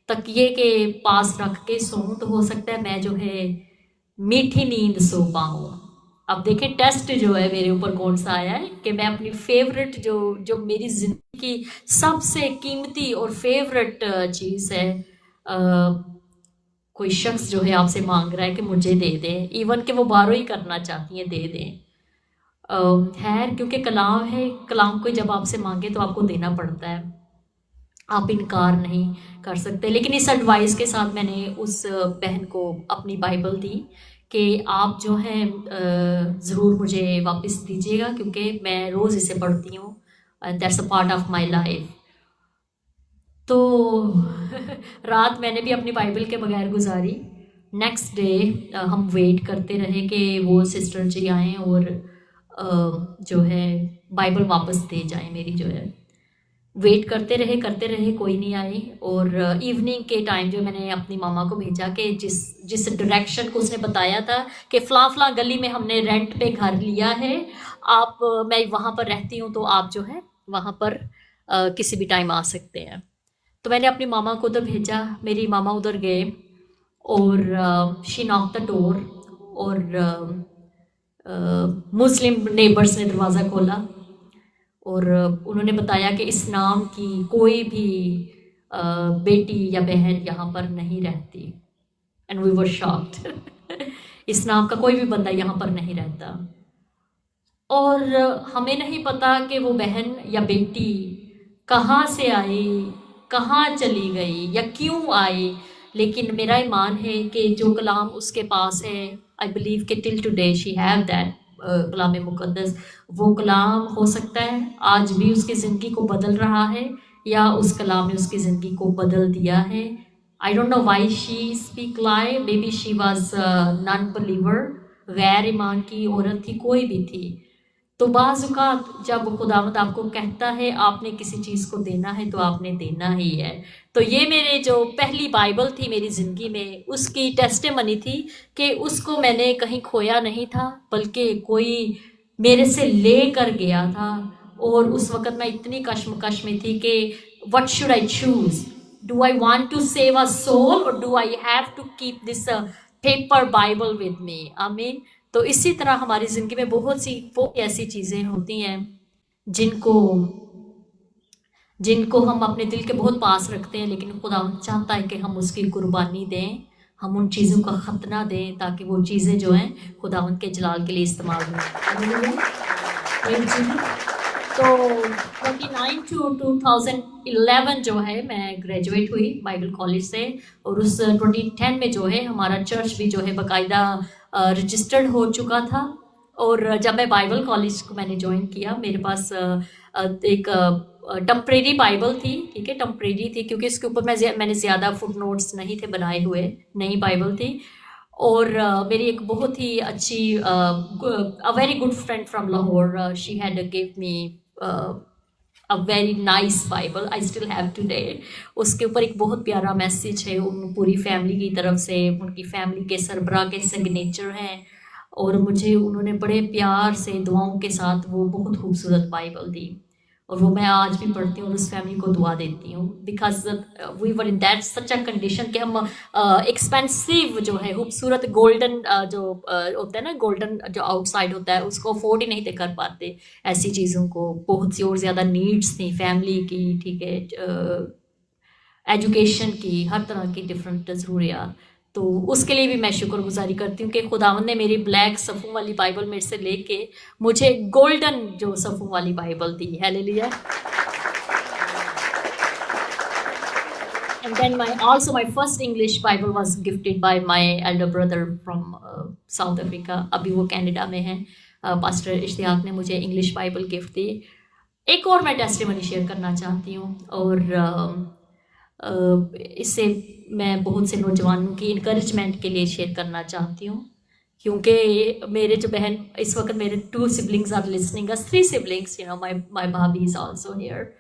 तकिए के पास रख के सोऊं तो हो सकता है मैं जो है मीठी नींद सो पाऊँ। अब देखें टेस्ट जो है मेरे ऊपर कौन सा आया है कि मैं अपनी फेवरेट जो मेरी ज़िंदगी की सबसे कीमती और फेवरेट चीज़ है, कोई शख्स जो है आपसे मांग रहा है कि मुझे दे दें, इवन कि वो बारो ही करना चाहती हैं, दे दें। है क्योंकि कलाम है, कलाम को जब आपसे मांगे तो आपको देना पड़ता है। आप इनकार नहीं कर सकते। लेकिन इस एडवाइस के साथ मैंने उस बहन को अपनी बाइबल दी कि आप जो है ज़रूर मुझे वापस दीजिएगा, क्योंकि मैं रोज़ इसे पढ़ती हूँ, that's a part of my life. तो रात मैंने भी अपनी बाइबल के बगैर गुजारी। नेक्स्ट डे हम वेट करते रहे कि वो सिस्टर जी आएँ और जो है बाइबल वापस दे जाएं मेरी जो है। वेट करते रहे, कोई नहीं आई। और इवनिंग के टाइम जो मैंने अपनी मामा को भेजा कि जिस जिस डायरेक्शन को उसने बताया था कि फ़लाँ गली में हमने रेंट पे घर लिया है, आप मैं वहाँ पर रहती हूँ, तो आप जो है वहाँ पर किसी भी टाइम आ सकते हैं। तो मैंने अपनी मामा को उधर भेजा। मेरी मामा उधर गए और शी नॉक द डोर, और मुस्लिम नेबर्स ने दरवाज़ा खोला और उन्होंने बताया कि इस नाम की कोई भी बेटी या बहन यहाँ पर नहीं रहती। And we were shocked. इस नाम का कोई भी बंदा यहाँ पर नहीं रहता। और हमें नहीं पता कि वो बहन या बेटी कहाँ से आई, कहाँ चली गई या क्यों आई, लेकिन मेरा ईमान है कि जो कलाम उसके पास है, आई बिलीव कि till today she have that कलाम मुक़द्दस, वो कलाम हो सकता है आज भी उसकी ज़िंदगी को बदल रहा है, या उस कलाम ने उसकी ज़िंदगी को बदल दिया है। I don't know why she speak lie, may be she was non believer, गैर ईमान की औरत थी, कोई भी थी। तो बाज़-औक़ात जब खुदावंद आपको कहता है आपने किसी चीज़ को देना है, तो आपने देना ही है। तो ये मेरे जो पहली बाइबल थी मेरी ज़िंदगी में, उसकी टेस्टिमनी थी कि उसको मैंने कहीं खोया नहीं था, बल्कि कोई मेरे से ले कर गया था। और उस वक़्त मैं इतनी कश्मकश में थी कि what should I choose? Do I want to save a soul और do I have to keep this paper Bible with me? आमीन। तो इसी तरह हमारी ज़िंदगी में बहुत सी वो ऐसी चीज़ें होती हैं जिनको जिनको हम अपने दिल के बहुत पास रखते हैं, लेकिन खुदा चाहता है कि हम उसकी कुर्बानी दें, हम उन चीज़ों का खतना दें, ताकि वो चीज़ें जो हैं खुदावंद के जलाल के लिए इस्तेमाल हों। तो 29 टू 2011 जो है मैं ग्रेजुएट हुई बाइबल कॉलेज से, और उस 2010 में जो है हमारा चर्च भी जो है बाकायदा रजिस्टर्ड हो चुका था। और जब मैं बाइबल कॉलेज को मैंने ज्वाइन किया, मेरे पास एक टेम्परेरी बाइबल थी, ठीक है, टेम्परेरी थी, क्योंकि इसके ऊपर मैंने ज़्यादा फुट नोट्स नहीं थे बनाए हुए, नई बाइबल थी। और मेरी एक बहुत ही अच्छी a very good friend from Lahore, she had give me a very nice Bible, I still have today. उसके ऊपर एक बहुत प्यारा मैसेज है उन पूरी फैमिली की तरफ से, उनकी फैमिली के सरबराह के सिग्नेचर हैं, और मुझे उन्होंने बड़े प्यार से दुआओं के साथ वो बहुत खूबसूरत बाइबल दी, और वो मैं आज भी पढ़ती हूँ और उस फैमिली को दुआ देती हूँ, because we were in that such a condition कि हम एक्सपेंसिव जो है खूबसूरत गोल्डन जो होता है ना, गोल्डन जो आउटसाइड होता है, उसको अफोर्ड ही नहीं थे कर पाते ऐसी चीज़ों को। बहुत सी और ज़्यादा नीड्स थी फैमिली की, ठीक है, एजुकेशन की, हर तरह की डिफरेंट ज़रूरियात। तो उसके लिए भी मैं शुक्रगुजारी करती हूँ कि खुदावंद ने मेरी ब्लैक सफ़ों वाली बाइबल मेरे से लेके मुझे गोल्डन जो सफ़ों वाली Bible the. Hallelujah. And then also my first English Bible was gifted by my elder brother from South Africa. अभी वो कनाडा में है। पास्टर इश्तियाक ने मुझे इंग्लिश बाइबल गिफ्ट दी। एक और मैं टेस्टिमनी शेयर करना चाहती हूँ, और इससे मैं बहुत से नौजवानों की इनकरेजमेंट के लिए शेयर करना चाहती हूँ, क्योंकि मेरे जो बहन इस वक्त मेरे 2 siblings are listening, 3 siblings, you know, my भाभी is also here,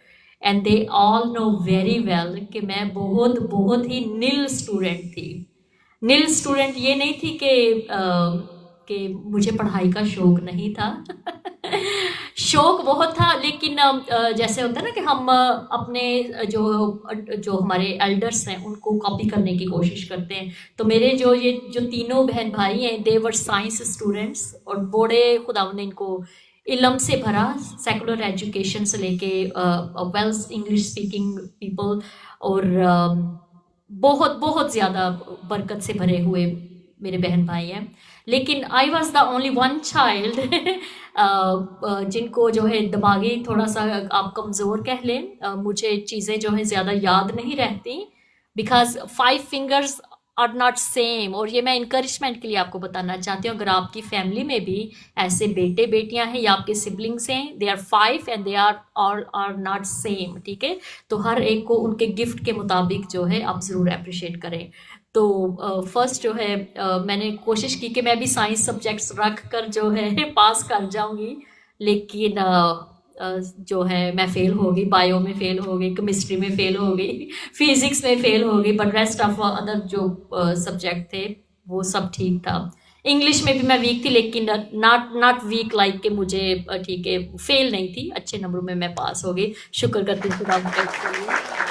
and they all know very well कि मैं बहुत ही नील स्टूडेंट थी। नील स्टूडेंट ये नहीं थी कि मुझे पढ़ाई का शौक नहीं था शौक बहुत था, लेकिन जैसे होता है ना कि हम अपने जो हमारे एल्डर्स हैं उनको कॉपी करने की कोशिश करते हैं। तो मेरे ये जो तीनों बहन भाई हैं, दे वर साइंस स्टूडेंट्स, और बड़े खुदावंद ने इनको इल्म से भरा, सेकुलर एजुकेशन से लेके वेल इंग्लिश स्पीकिंग पीपल, और बहुत ज़्यादा बरकत से भरे हुए मेरे बहन भाई हैं। लेकिन I was the only one child जिनको जो है दिमागी थोड़ा सा आप कमज़ोर कह लें, मुझे चीज़ें जो है ज़्यादा याद नहीं रहती, because 5 fingers are not same. और ये मैं इंकरेजमेंट के लिए आपको बताना चाहती हूँ, अगर आपकी फैमिली में भी ऐसे बेटे बेटियां हैं या आपके सिबलिंग्स हैं, they are 5 and they are not same, ठीक है, तो हर एक को उनके गिफ्ट के मुताबिक जो है आप ज़रूर अप्रिशिएट करें। तो फर्स्ट जो है मैंने कोशिश की कि मैं भी साइंस सब्जेक्ट्स रख कर जो है पास कर जाऊंगी, लेकिन जो है मैं फ़ेल हो गई, बायो में फ़ेल हो गई, केमिस्ट्री में फ़ेल हो गई, फिज़िक्स में फ़ेल हो गई, बट रेस्ट ऑफ अदर जो सब्जेक्ट थे वो सब ठीक था। इंग्लिश में भी मैं वीक थी, लेकिन नॉट वीक लाइक कि मुझे ठीक है फेल नहीं थी, अच्छे नंबरों में मैं पास हो गई। शुक्र करती हूँ खुदा के लिए।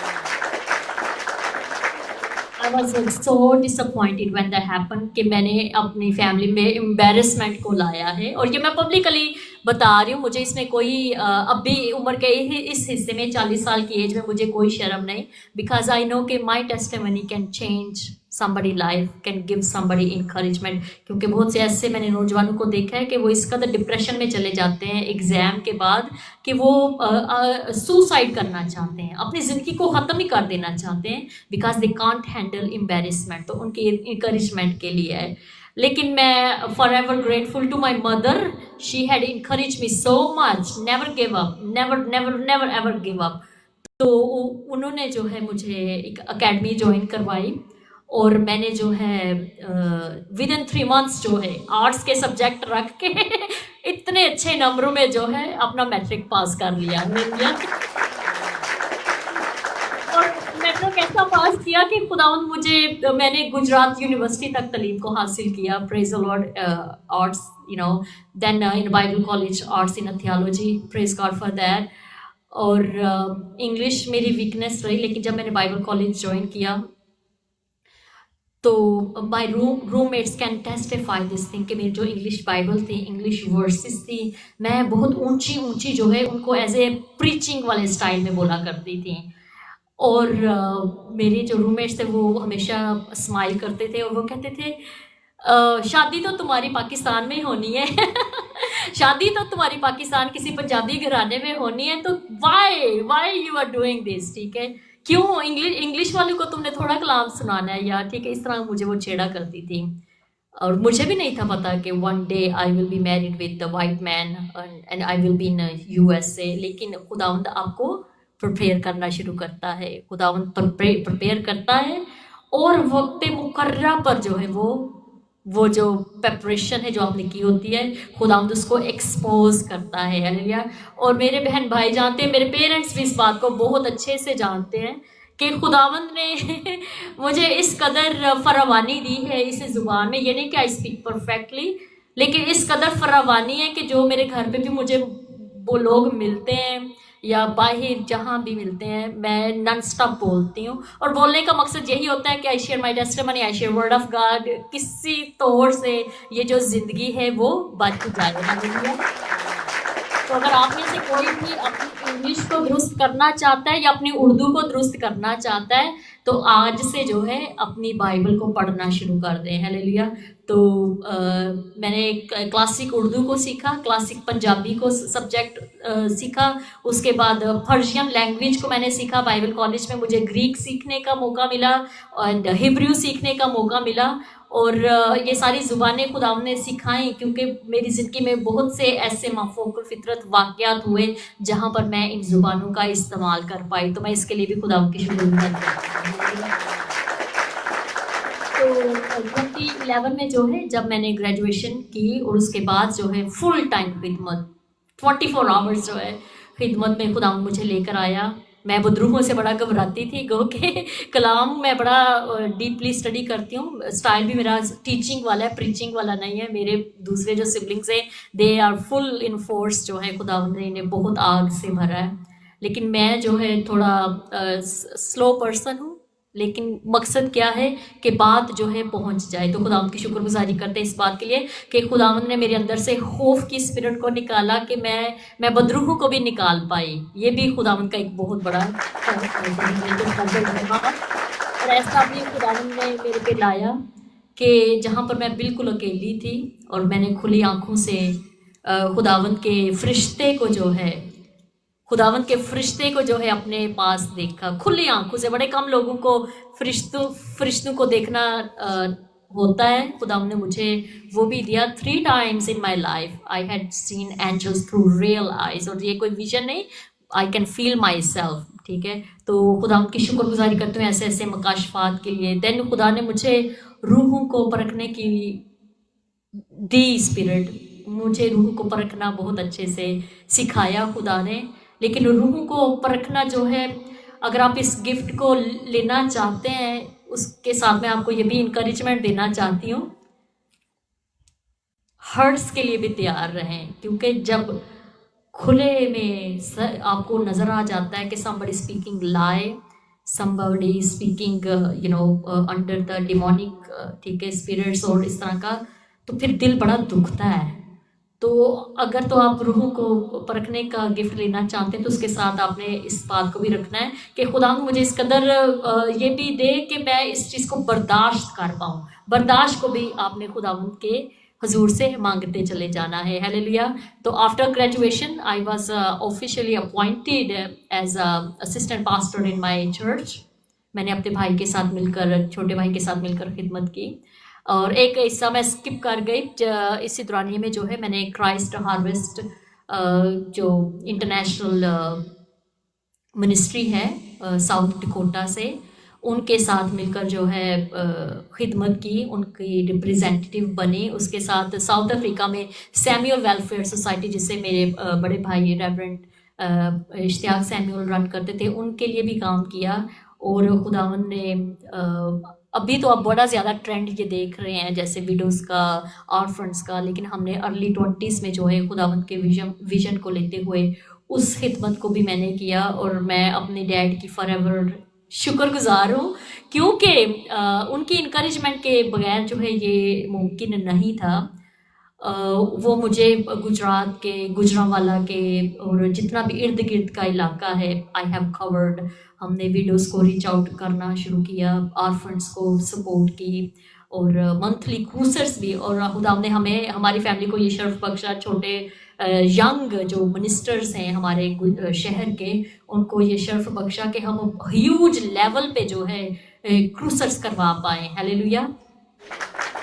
I was so disappointed when that happened कि मैंने अपनी फैमिली में एम्बेरसमेंट को लाया है, और ये मैं पब्लिकली बता रही हूँ। मुझे इसमें कोई अब भी उम्र के इस हिस्से में 40 साल की एज में मुझे कोई शर्म नहीं, बिकॉज आई नो कि my testimony can change somebody life, can give somebody encouragement। क्योंकि बहुत से ऐसे मैंने नौजवानों को देखा है कि वो इस कदर डिप्रेशन में चले जाते हैं एग्ज़ाम के बाद कि वो सुसाइड करना चाहते हैं, अपनी ज़िंदगी को ख़त्म ही कर देना चाहते हैं, because they can't handle embarrassment. तो उनकी इंकरेजमेंट के लिए है। लेकिन मैं for ever grateful to my mother, she had encourage me so much, never give up, never never never ever give up. तो उन्होंने जो है मुझे एक अकेडमी ज्वाइन करवाई, और मैंने जो है विद इन 3 मंथ्स जो है आर्ट्स के सब्जेक्ट रख के इतने अच्छे नंबरों में जो है अपना मैट्रिक पास कर लिया। और मैट्रिक कैसा पास किया कि खुदावंद मुझे, मैंने गुजरात यूनिवर्सिटी तक तालीम को हासिल किया, praise the Lord, arts you know, then in Bible college arts in theology, praise God for that. और इंग्लिश मेरी वीकनेस रही, लेकिन जब मैंने बाइबल कॉलेज ज्वाइन किया तो my roommates can testify this thing कि मेरी जो इंग्लिश बाइबल थी, इंग्लिश वर्सेस थी, मैं बहुत ऊंची ऊंची जो है उनको एज ए प्रीचिंग वाले स्टाइल में बोला करती थी। और मेरे जो रूममेट्स थे वो हमेशा स्माइल करते थे, और वो कहते थे शादी तो तुम्हारी पाकिस्तान में होनी है शादी तो तुम्हारी पाकिस्तान किसी पंजाबी घराने में होनी है, तो why you are doing this, ठीक है, क्यों इंग्लिश वालों को तुमने थोड़ा कलाम सुनाना है यार, ठीक है, इस तरह मुझे वो छेड़ा करती थी। और मुझे भी नहीं था पता कि one day I will be married with the white man and I will be in USA। लेकिन खुदावंद आपको प्रिपेयर करना शुरू करता है, खुदावंद प्रिपेयर करता है, और वक्त मुकर्रा पर जो है वो जो प्रेपरेशन है जो आपने की होती है, खुदावंद उसको एक्सपोज करता है। हालेलुया। और मेरे बहन भाई जानते हैं, मेरे पेरेंट्स भी इस बात को बहुत अच्छे से जानते हैं कि खुदावंद ने मुझे इस कदर फरावानी दी है इस ज़ुबान में। ये नहीं कि आई स्पीक परफेक्टली, लेकिन इस कदर फरावानी है कि जो मेरे घर पे भी मुझे वो लोग मिलते हैं या बाहर जहाँ भी मिलते हैं, मैं नॉन स्टॉप बोलती हूँ। और बोलने का मकसद यही होता है कि I share my testimony, I share word of God, किसी तौर से ये जो ज़िंदगी है वो बच जाए। तो अगर आप में से कोई भी अपनी इंग्लिश को दुरुस्त करना चाहता है या अपनी उर्दू को दुरुस्त करना चाहता है, तो आज से जो है अपनी बाइबल को पढ़ना शुरू कर दें। हालेलुया। तो मैंने क्लासिक उर्दू को सीखा, क्लासिक पंजाबी को सब्जेक्ट सीखा, उसके बाद पर्शियन लैंग्वेज को मैंने सीखा। बाइबल कॉलेज में मुझे ग्रीक सीखने का मौका मिला और हिब्रू सीखने का मौका मिला, और ये सारी ज़ुबानें खुदावंद ने सिखाई, क्योंकि मेरी ज़िंदगी में बहुत से ऐसे माफूकुल फितरत वाक़यात हुए जहाँ पर मैं इन ज़ुबानों का इस्तेमाल कर पाई। तो मैं इसके लिए भी खुदावंद की शुक्रिया करती हूँ। तो 2011 में जो है जब मैंने ग्रेजुएशन की, और उसके बाद जो है फुल टाइम खिदमत 24 आवर्स जो है खिदमत में खुदावंद मुझे लेकर आया। मैं बदरूहों से बड़ा घबराती थी, गो के कलाम मैं बड़ा डीपली स्टडी करती हूँ। स्टाइल भी मेरा टीचिंग वाला है, प्रीचिंग वाला नहीं है। मेरे दूसरे जो सिबलिंग्स हैं they are full in force, जो है खुदावंद ने इन्हें बहुत आग से भरा है। लेकिन मैं जो है थोड़ा स्लो पर्सन हूँ, लेकिन मकसद क्या है कि बात जो है पहुंच जाए। तो खुदावंद की शुक्रगुजारी करते हैं इस बात के लिए कि खुदावंद ने मेरे अंदर से खौफ की स्पिरिट को निकाला कि मैं बदरूहों को भी निकाल पाई। ये भी खुदावंद का एक बहुत बड़ा और ऐसा भी खुदावंद ने मेरे पे लाया कि जहाँ पर मैं बिल्कुल अकेली थी और मैंने खुली आंखों से खुदावंद के फरिश्ते को जो है अपने पास देखा खुली आंखों से। बड़े कम लोगों को फरिश्तों को देखना होता है। खुदावंद ने मुझे वो भी दिया। 3 times in my life I had seen angels through real eyes, और ये कोई विजन नहीं, I can feel myself, ठीक है। तो खुदावंद की शुक्रगुजारी करते हुए ऐसे ऐसे मकाशफात के लिए। देन खुदा ने मुझे रूहों को परखने की दी स्पिरिट, मुझे रूह को परखना बहुत अच्छे से सिखाया खुदा ने। लेकिन रूह को परखना जो है, अगर आप इस गिफ्ट को लेना चाहते हैं, उसके साथ मैं आपको ये भी इंकरेजमेंट देना चाहती हूँ, हर्ट्स के लिए भी तैयार रहें। क्योंकि जब खुले में आपको नज़र आ जाता है कि somebody speaking lie, somebody speaking under the demonic ठीक है स्पिरिट्स और इस तरह का, तो फिर दिल बड़ा दुखता है। तो अगर तो आप रूह को परखने का गिफ्ट लेना चाहते हैं तो उसके साथ आपने इस बात को भी रखना है कि खुदा मुझे इस कदर ये भी दे कि मैं इस चीज़ को बर्दाश्त कर पाऊँ। बर्दाश्त को भी आपने खुदावंद के हजूर से मांगते चले जाना है। हालेलुया। तो after graduation I was officially appointed as assistant pastor in my church. मैंने अपने भाई के साथ मिलकर, छोटे भाई के साथ मिलकर खिदमत की। और एक हिस्सा मैं स्किप कर गई, इसी दौरानिए में जो है मैंने क्राइस्ट हार्वेस्ट जो इंटरनेशनल मिनिस्ट्री है साउथ डिकोटा से, उनके साथ मिलकर जो है खिदमत की, उनकी रिप्रेजेंटेटिव बनी। उसके साथ साउथ अफ्रीका में सैमुअल वेलफेयर सोसाइटी, जिसे मेरे बड़े भाई रेवरेंड इश्तियाक सैमुअल रन करते थे, उनके लिए भी काम किया। और खुदावन ने अभी तो आप बड़ा ज़्यादा ट्रेंड ये देख रहे हैं जैसे विडोज़ का, ऑर्फन्स का, लेकिन हमने अर्ली 20s में जो है खुदावन के विजन को लेते हुए उस खिदमत को भी मैंने किया। और मैं अपने डैड की फॉरएवर शुक्रगुजार हूँ, क्योंकि उनकी इनकरेजमेंट के बगैर जो है ये मुमकिन नहीं था। वो मुझे गुजरात के, गुजरांवाला के और जितना भी इर्द गिर्द का इलाका है आई हैव कवर्ड। हमने विडोज़ को रीच आउट करना शुरू किया, ऑर्फन्स को सपोर्ट की, और मंथली क्रूसर्स भी। और खुदा ने हमें, हमारी फैमिली को ये शर्फ बख्शा, छोटे यंग जो मिनिस्टर्स हैं हमारे शहर के, उनको ये शर्फ बख्शा कि हम ह्यूज लेवल पे जो है क्रूसर्स करवा पाएँ। हालेलुया।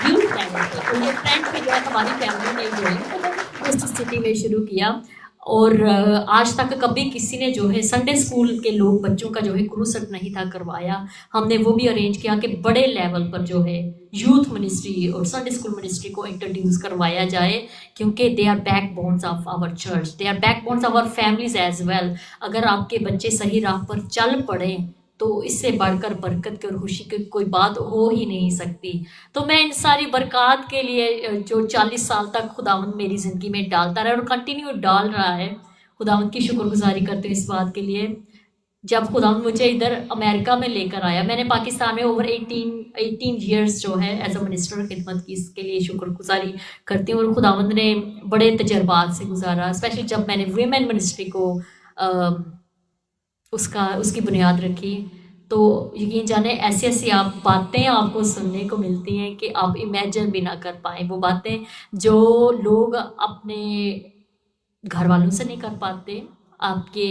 ह्यूज लेवल पे। तो ये ट्रेंड भी जो है हमारी फैमिली ने जो है उस सिटी में शुरू किया। और आज तक कभी किसी ने जो है संडे स्कूल के लोग बच्चों का जो है क्रूसेट नहीं था करवाया। हमने वो भी अरेंज किया कि बड़े लेवल पर जो है यूथ मिनिस्ट्री और संडे स्कूल मिनिस्ट्री को इंट्रोड्यूस करवाया जाए, क्योंकि they are backbones of our church, they are backbones of our families as well. अगर आपके बच्चे सही राह पर चल पड़े तो इससे बढ़कर बरकत की और खुशी की कोई बात हो ही नहीं सकती। तो मैं इन सारी बरक़ात के लिए जो 40 साल तक खुदावंद मेरी ज़िंदगी में डालता रहा और कंटिन्यू डाल रहा है, खुदावंद की शुक्रगुजारी करते हुए इस बात के लिए। जब खुदावंद मुझे इधर अमेरिका में लेकर आया, मैंने पाकिस्तान में ओवर 18 ईयर्स जो है एज अ मिनिस्टर खिदमत की, इसके लिए शुक्रगुजारी करती हूँ। और खुदावंद ने बड़े तजर्बात से गुजारा, स्पेशली जब मैंने वीमेन मिनिस्ट्री को उसकी बुनियाद रखी, तो यकीन जाने ऐसी ऐसी आप बातें आपको सुनने को मिलती हैं कि आप इमेजिन भी ना कर पाएँ। वो बातें जो लोग अपने घर वालों से नहीं कर पाते, आपके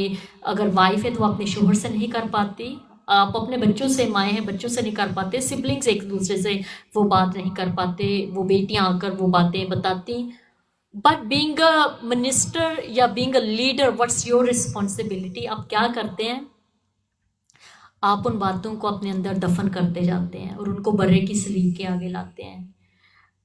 अगर वाइफ है तो अपने शोहर से नहीं कर पाती, आप अपने बच्चों से, माएँ हैं बच्चों से नहीं कर पाते, सिबलिंग्स एक दूसरे से वो बात नहीं कर पाते, वो बेटियाँ आकर वो बातें बताती। बट बीइंग अ मिनिस्टर या being a leader, what's your responsibility? आप क्या करते हैं? आप उन बातों को अपने अंदर दफन करते जाते हैं और उनको बर्रे की सलीब के आगे लाते हैं।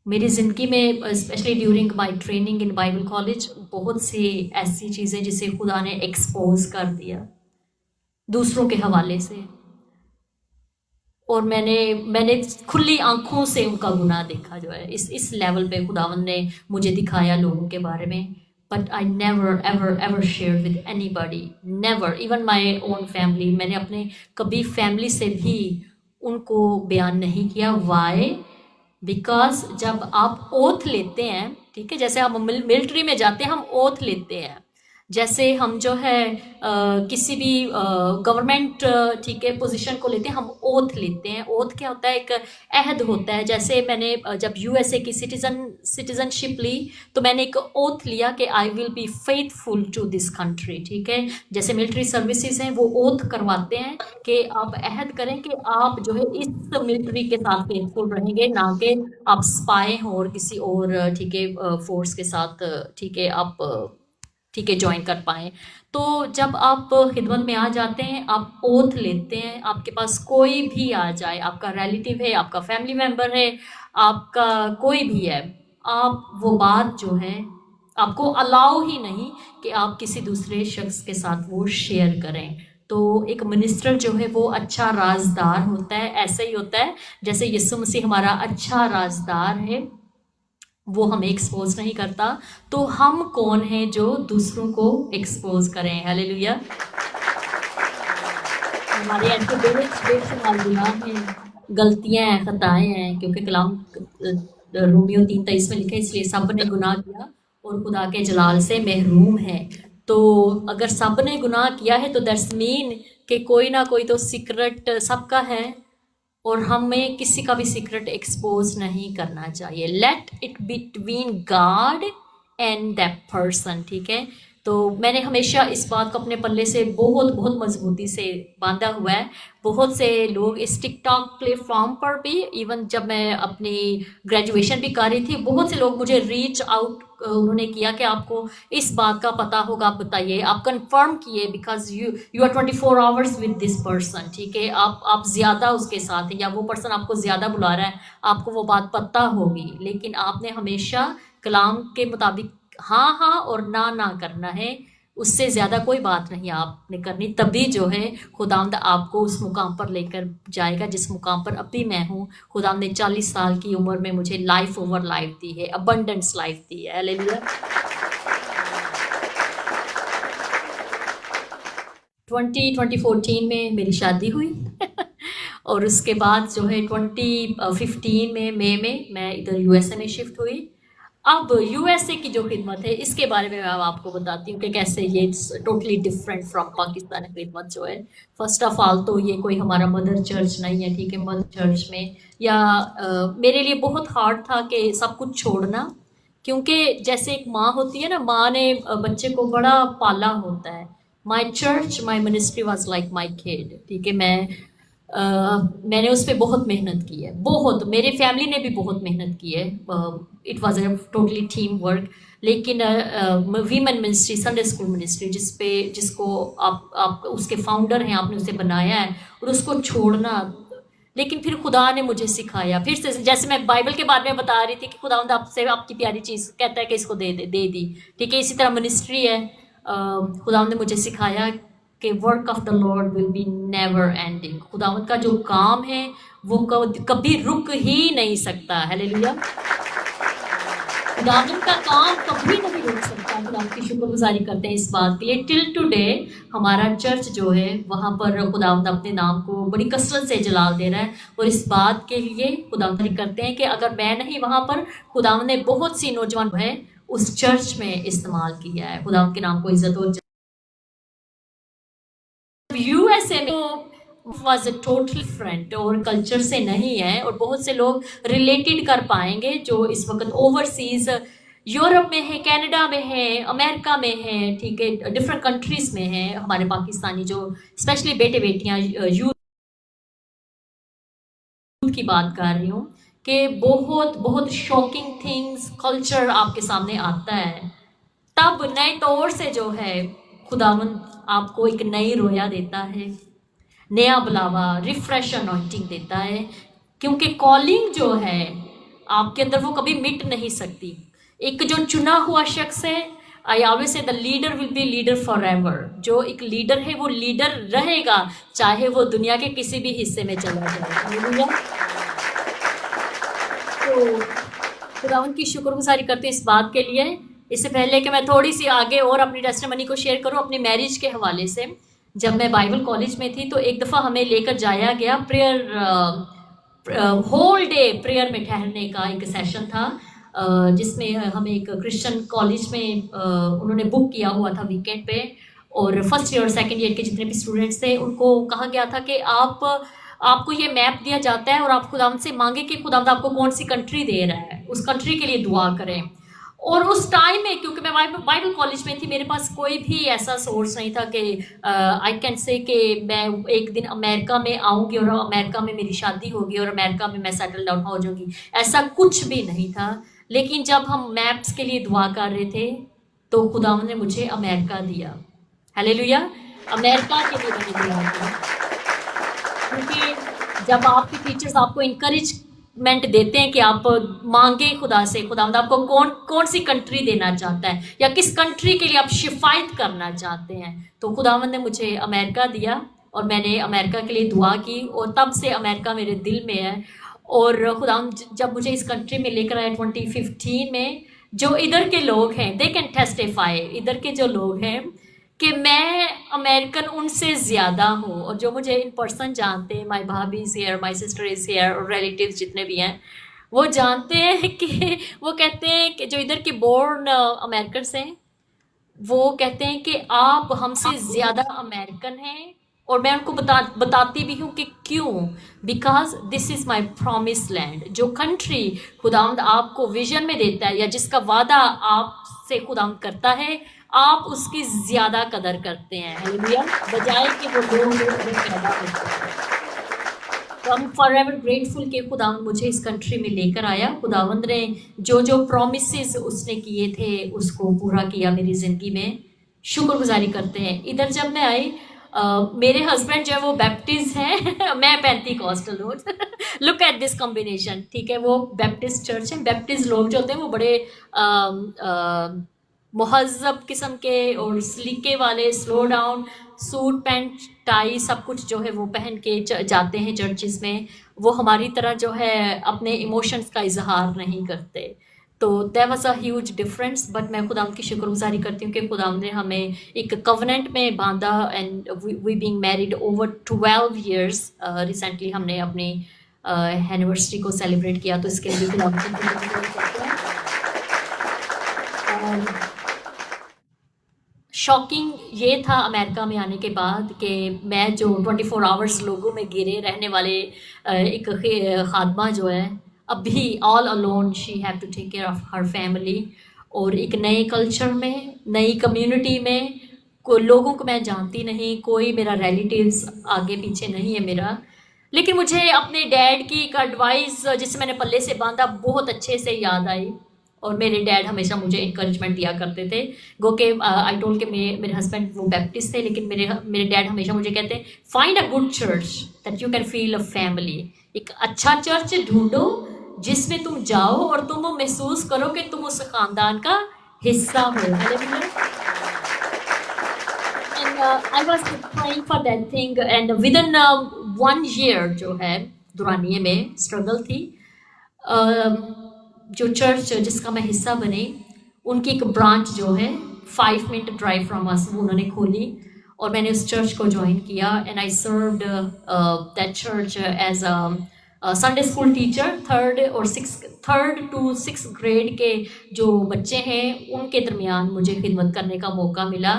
मेरी ज़िंदगी में specially during my training in Bible college बहुत सी ऐसी चीज़ें जिसे खुदा ने एक्सपोज कर दिया दूसरों के हवाले से, और मैंने खुली आंखों से उनका गुनाह देखा जो है इस लेवल पे खुदावंद ने मुझे दिखाया लोगों के बारे में। But I never ever ever share with anybody, never, even my own family. मैंने अपने कभी फैमिली से भी उनको बयान नहीं किया। वाई? बिकॉज जब आप ओथ लेते हैं, ठीक है, जैसे हम मिलिट्री में जाते हैं हम ओथ लेते हैं, जैसे हम जो है किसी भी गवर्नमेंट ठीक है पोजीशन को लेते हैं, हम ओथ लेते हैं। ओथ क्या होता है? एक अहद होता है। जैसे मैंने जब यूएसए की सिटीजनशिप ली तो मैंने एक ओथ लिया कि I will be faithful to this country. ठीक है, जैसे मिलिट्री सर्विसेज हैं वो ओथ करवाते हैं कि आप अहद करें कि आप जो है इस मिलिट्री के साथ फेथफुल रहेंगे, ना कि आप स्पाई हो और किसी और ठीक है फोर्स के साथ ठीक है आप ठीक है ज्वाइन कर पाएँ। तो जब आप खिदमत में आ जाते हैं, आप ओथ लेते हैं, आपके पास कोई भी आ जाए, आपका रिलेटिव है, आपका फैमिली मेम्बर है, आपका कोई भी है, आप वो बात जो है आपको अलाउ ही नहीं कि आप किसी दूसरे शख्स के साथ वो शेयर करें। तो एक मिनिस्टर जो है वो अच्छा राजदार होता है। ऐसे ही होता है जैसे यीशु मसीह हमारा अच्छा राजदार है, वो हमें एक्सपोज नहीं करता, तो हम कौन हैं जो दूसरों को एक्सपोज करें? हालेलुया। हमारे ऐसे बेशुमार गुनाह हैं, गलतियां हैं, खताएं हैं, क्योंकि कलाम रोमियो 3:23 में लिखा है, इसलिए सब ने गुनाह किया और खुदा के जलाल से महरूम है। तो अगर सब ने गुनाह किया है तो दैट्स मीन कि कोई ना कोई तो सीक्रेट सबका है, और हमें किसी का भी सीक्रेट एक्सपोज नहीं करना चाहिए। Let it between God and that person. ठीक है, तो मैंने हमेशा इस बात को अपने पल्ले से बहुत बहुत मजबूती से बांधा हुआ है। बहुत से लोग इस टिकटॉक प्लेटफॉर्म पर भी, इवन जब मैं अपनी ग्रेजुएशन भी कर रही थी, बहुत से लोग मुझे रीच आउट उन्होंने किया कि आपको इस बात का पता होगा, आप बताइए, आप कंफर्म किए, because you are 24 hours with this person. ठीक है, आप ज़्यादा उसके साथ हैं, या वो पर्सन आपको ज़्यादा बुला रहा है, आपको वो बात पता होगी, लेकिन आपने हमेशा कलाम के मुताबिक हाँ हाँ और ना ना करना है। उससे ज़्यादा कोई बात नहीं आपने करनी, तभी जो है खुदावंद आपको उस मुकाम पर लेकर जाएगा जिस मुकाम पर अभी मैं हूँ। खुदावंद ने 40 साल की उम्र में मुझे लाइफ ओवर लाइफ दी है, अबंडेंस लाइफ दी है। हालेलुया। 2014 में मेरी शादी हुई और उसके बाद जो है 2015 में मई में मैं इधर यूएसए में शिफ्ट हुई। अब यूएसए की जो खिदमत है इसके बारे में मैं आपको बताती हूँ कि कैसे ये टोटली डिफरेंट फ्रॉम पाकिस्तान खिदमत जो है। फर्स्ट ऑफ ऑल तो ये कोई हमारा मदर चर्च नहीं है। ठीक है, मदर चर्च में या मेरे लिए बहुत हार्ड था कि सब कुछ छोड़ना, क्योंकि जैसे एक माँ होती है ना, माँ ने बच्चे को बड़ा पाला होता है। माई church, my ministry was like my kid. ठीक है, मैंने उस पर बहुत मेहनत की है, बहुत, मेरे फैमिली ने भी बहुत मेहनत की है। It was a totally team work. लेकिन women ministry, Sunday school ministry, जिसको आप उसके फाउंडर हैं, आपने उसे बनाया है, और उसको छोड़ना। लेकिन फिर खुदा ने मुझे सिखाया, फिर से जैसे मैं बाइबल के बारे में बता रही थी कि खुदा आपसे आपकी प्यारी चीज़ कहता है कि इसको दे दी। ठीक है, इसी तरह मिनिस्ट्री है। खुदा ने मुझे सिखाया कि work of the Lord will be never ending. खुदावंद का जो काम है वो कभी रुक ही नहीं सकता। हालेलुया। खुदावंद का काम कभी नहीं रुक सकता। खुदावंद की शुक्रगुजारी करते हैं इस बात के लिए। टिल टुडे हमारा चर्च जो है वहाँ पर खुदावंद अपने नाम को बड़ी कसरत से जलाल दे रहा है, और इस बात के लिए खुदावंद करते हैं कि अगर मैं नहीं वहाँ पर, खुदावंद ने बहुत सी नौजवान है उस चर्च में इस्तेमाल किया है। खुदावंद के नाम को इज्जत और यूएसए में वॉज टोटली डिफरेंट और कल्चर से नहीं है, और बहुत से लोग रिलेटेड कर पाएंगे जो इस वक्त ओवरसीज यूरोप में है, कनाडा में है, अमेरिका में है। ठीक है, डिफरेंट कंट्रीज में है। हमारे पाकिस्तानी जो स्पेशली बेटे बेटियां, यूथ की बात कर रही हूँ, कि बहुत बहुत शॉकिंग थिंग्स कल्चर आपके सामने आता है। तब नए तौर से जो है खुदावंद आपको एक नई रोया देता है, नया बुलावा, रिफ्रेश अनॉइंटिंग देता है, क्योंकि कॉलिंग जो है आपके अंदर वो कभी मिट नहीं सकती। एक जो चुना हुआ शख्स है, I always say the leader will be leader for ever. जो एक लीडर है वो लीडर रहेगा, चाहे वो दुनिया के किसी भी हिस्से में चला जाए। तो खुदावंद की शुक्रगुजारी करते हैं इस बात के लिए। इससे पहले कि मैं थोड़ी सी आगे और अपनी टेस्टिमनी को शेयर करूं अपनी मैरिज के हवाले से, जब मैं बाइबल कॉलेज में थी तो एक दफ़ा हमें लेकर जाया गया प्रेयर, होल डे प्रेयर में ठहरने का एक सेशन था। जिसमें हमें एक क्रिश्चियन कॉलेज में उन्होंने बुक किया हुआ था वीकेंड पे, और फर्स्ट ईयर और सेकेंड ईयर के जितने भी स्टूडेंट्स थे उनको कहा गया था कि आपको ये मैप दिया जाता है और आप खुदावंद से मांगे कि खुदावंद आपको कौन सी कंट्री दे रहा है, उस कंट्री के लिए दुआ करें। और उस टाइम में क्योंकि मैं बाइबल कॉलेज में थी, मेरे पास कोई भी ऐसा सोर्स नहीं था कि आई कैन से कि मैं एक दिन अमेरिका में आऊँगी और अमेरिका में मेरी शादी होगी और अमेरिका में मैं सेटल डाउन हो जाऊँगी, ऐसा कुछ भी नहीं था। लेकिन जब हम मैप्स के लिए दुआ कर रहे थे तो खुदावंद ने मुझे अमेरिका दिया। हालेलुया, अमेरिका के लिए मैंने दुआ किया, क्योंकि जब आपके टीचर्स आपको इंकरेजमेंट देते हैं कि आप मांगे खुदा से, खुदावंद आपको कौन सी कंट्री देना चाहता है या किस कंट्री के लिए आप शिफायत करना चाहते हैं, तो खुदावंद ने मुझे अमेरिका दिया और मैंने अमेरिका के लिए दुआ की और तब से अमेरिका मेरे दिल में है। और खुदावंद जब मुझे इस कंट्री में लेकर आए 2015 में, जो इधर के लोग हैं दे कैन टेस्टिफाई, इधर के जो लोग हैं कि मैं अमेरिकन उनसे ज़्यादा हूँ। और जो मुझे इन पर्सन जानते हैं, माई भाभी is here, my sister is here, और रिलेटिव्स जितने भी हैं वो जानते हैं कि वो कहते हैं कि जो इधर के बोर्न अमेरिकन हैं वो कहते हैं कि आप हमसे ज़्यादा अमेरिकन हैं। और मैं उनको बताती भी हूँ कि क्यों, because this is my promise land. जो कंट्री खुदावंद आपको विजन में देता है या जिसका वादा आपसे खुदावंद करता है, आप उसकी ज़्यादा कदर करते हैं, हालेलुया, बजाय कि वो लोग पैदा होते हैं। तो हम फॉरएवर ग्रेटफुल कि खुदावंद मुझे इस कंट्री में लेकर आया। खुदावंद ने जो जो प्रोमिसेस उसने किए थे उसको पूरा किया मेरी ज़िंदगी में, शुक्रगुजारी करते हैं। इधर जब मैं आई, मेरे हस्बैंड जो है वो बैप्टिस्ट हैं मैं पेंटीकॉस्टल हूँ लुक एट दिस कॉम्बिनेशन, ठीक है। वो बैप्टिस्ट चर्च है। बैप्टिस्ट लोग जो होते हैं वो बड़े महज़ब किस्म के और सलीके वाले, slow down, suit pant tie सब कुछ जो है वो पहन के जाते हैं चर्चिस में। वो हमारी तरह जो है अपने इमोशंस का इजहार नहीं करते। तो there was a huge difference, but मैं खुदावंद की शुक्रगुजारी करती हूँ कि खुदावंद ने हमें एक कवनेंट में बांधा and we being married over 12 years। Recently हमने अपनी एनिवर्सरी को सेलिब्रेट किया, तो इसके लिए खुदावंद की शुक्रगुजारी करते हैं। शॉकिंग ये था अमेरिका में आने के बाद कि मैं जो 24 आवर्स लोगों में घिरे रहने वाले एक खादमा जो है, अभी all alone she have to take care of her family, और एक नए कल्चर में, नई कम्युनिटी में, लोगों को मैं जानती नहीं, कोई मेरा रिलेटिव्स आगे पीछे नहीं है मेरा। लेकिन मुझे अपने डैड की एक एडवाइस जिसे मैंने पल्ले से बांधा बहुत अच्छे से याद आई, और मेरे डैड हमेशा मुझे इंकरेजमेंट दिया करते थे। गो के आई टोल्ड के मेरे हस्बैंड वो बैप्टिस्ट थे, लेकिन मेरे डैड हमेशा मुझे कहते हैं find a good church that you can feel a family. एक अच्छा चर्च ढूंढो जिसमें तुम जाओ और तुम वो महसूस करो कि तुम उस खानदान का हिस्सा हो। And I was praying for that thing, and with in 1 year जो है दुरानिये में स्ट्रगल थी। जो चर्च जिसका मैं हिस्सा बनी, उनकी एक ब्रांच जो है 5 minute ड्राइव फ्रॉम अस वो उन्होंने खोली, और मैंने उस चर्च को ज्वाइन किया। And I served that church as a Sunday school teacher. 3rd to 6th grade के जो बच्चे हैं उनके दरमियान मुझे खिदमत करने का मौका मिला।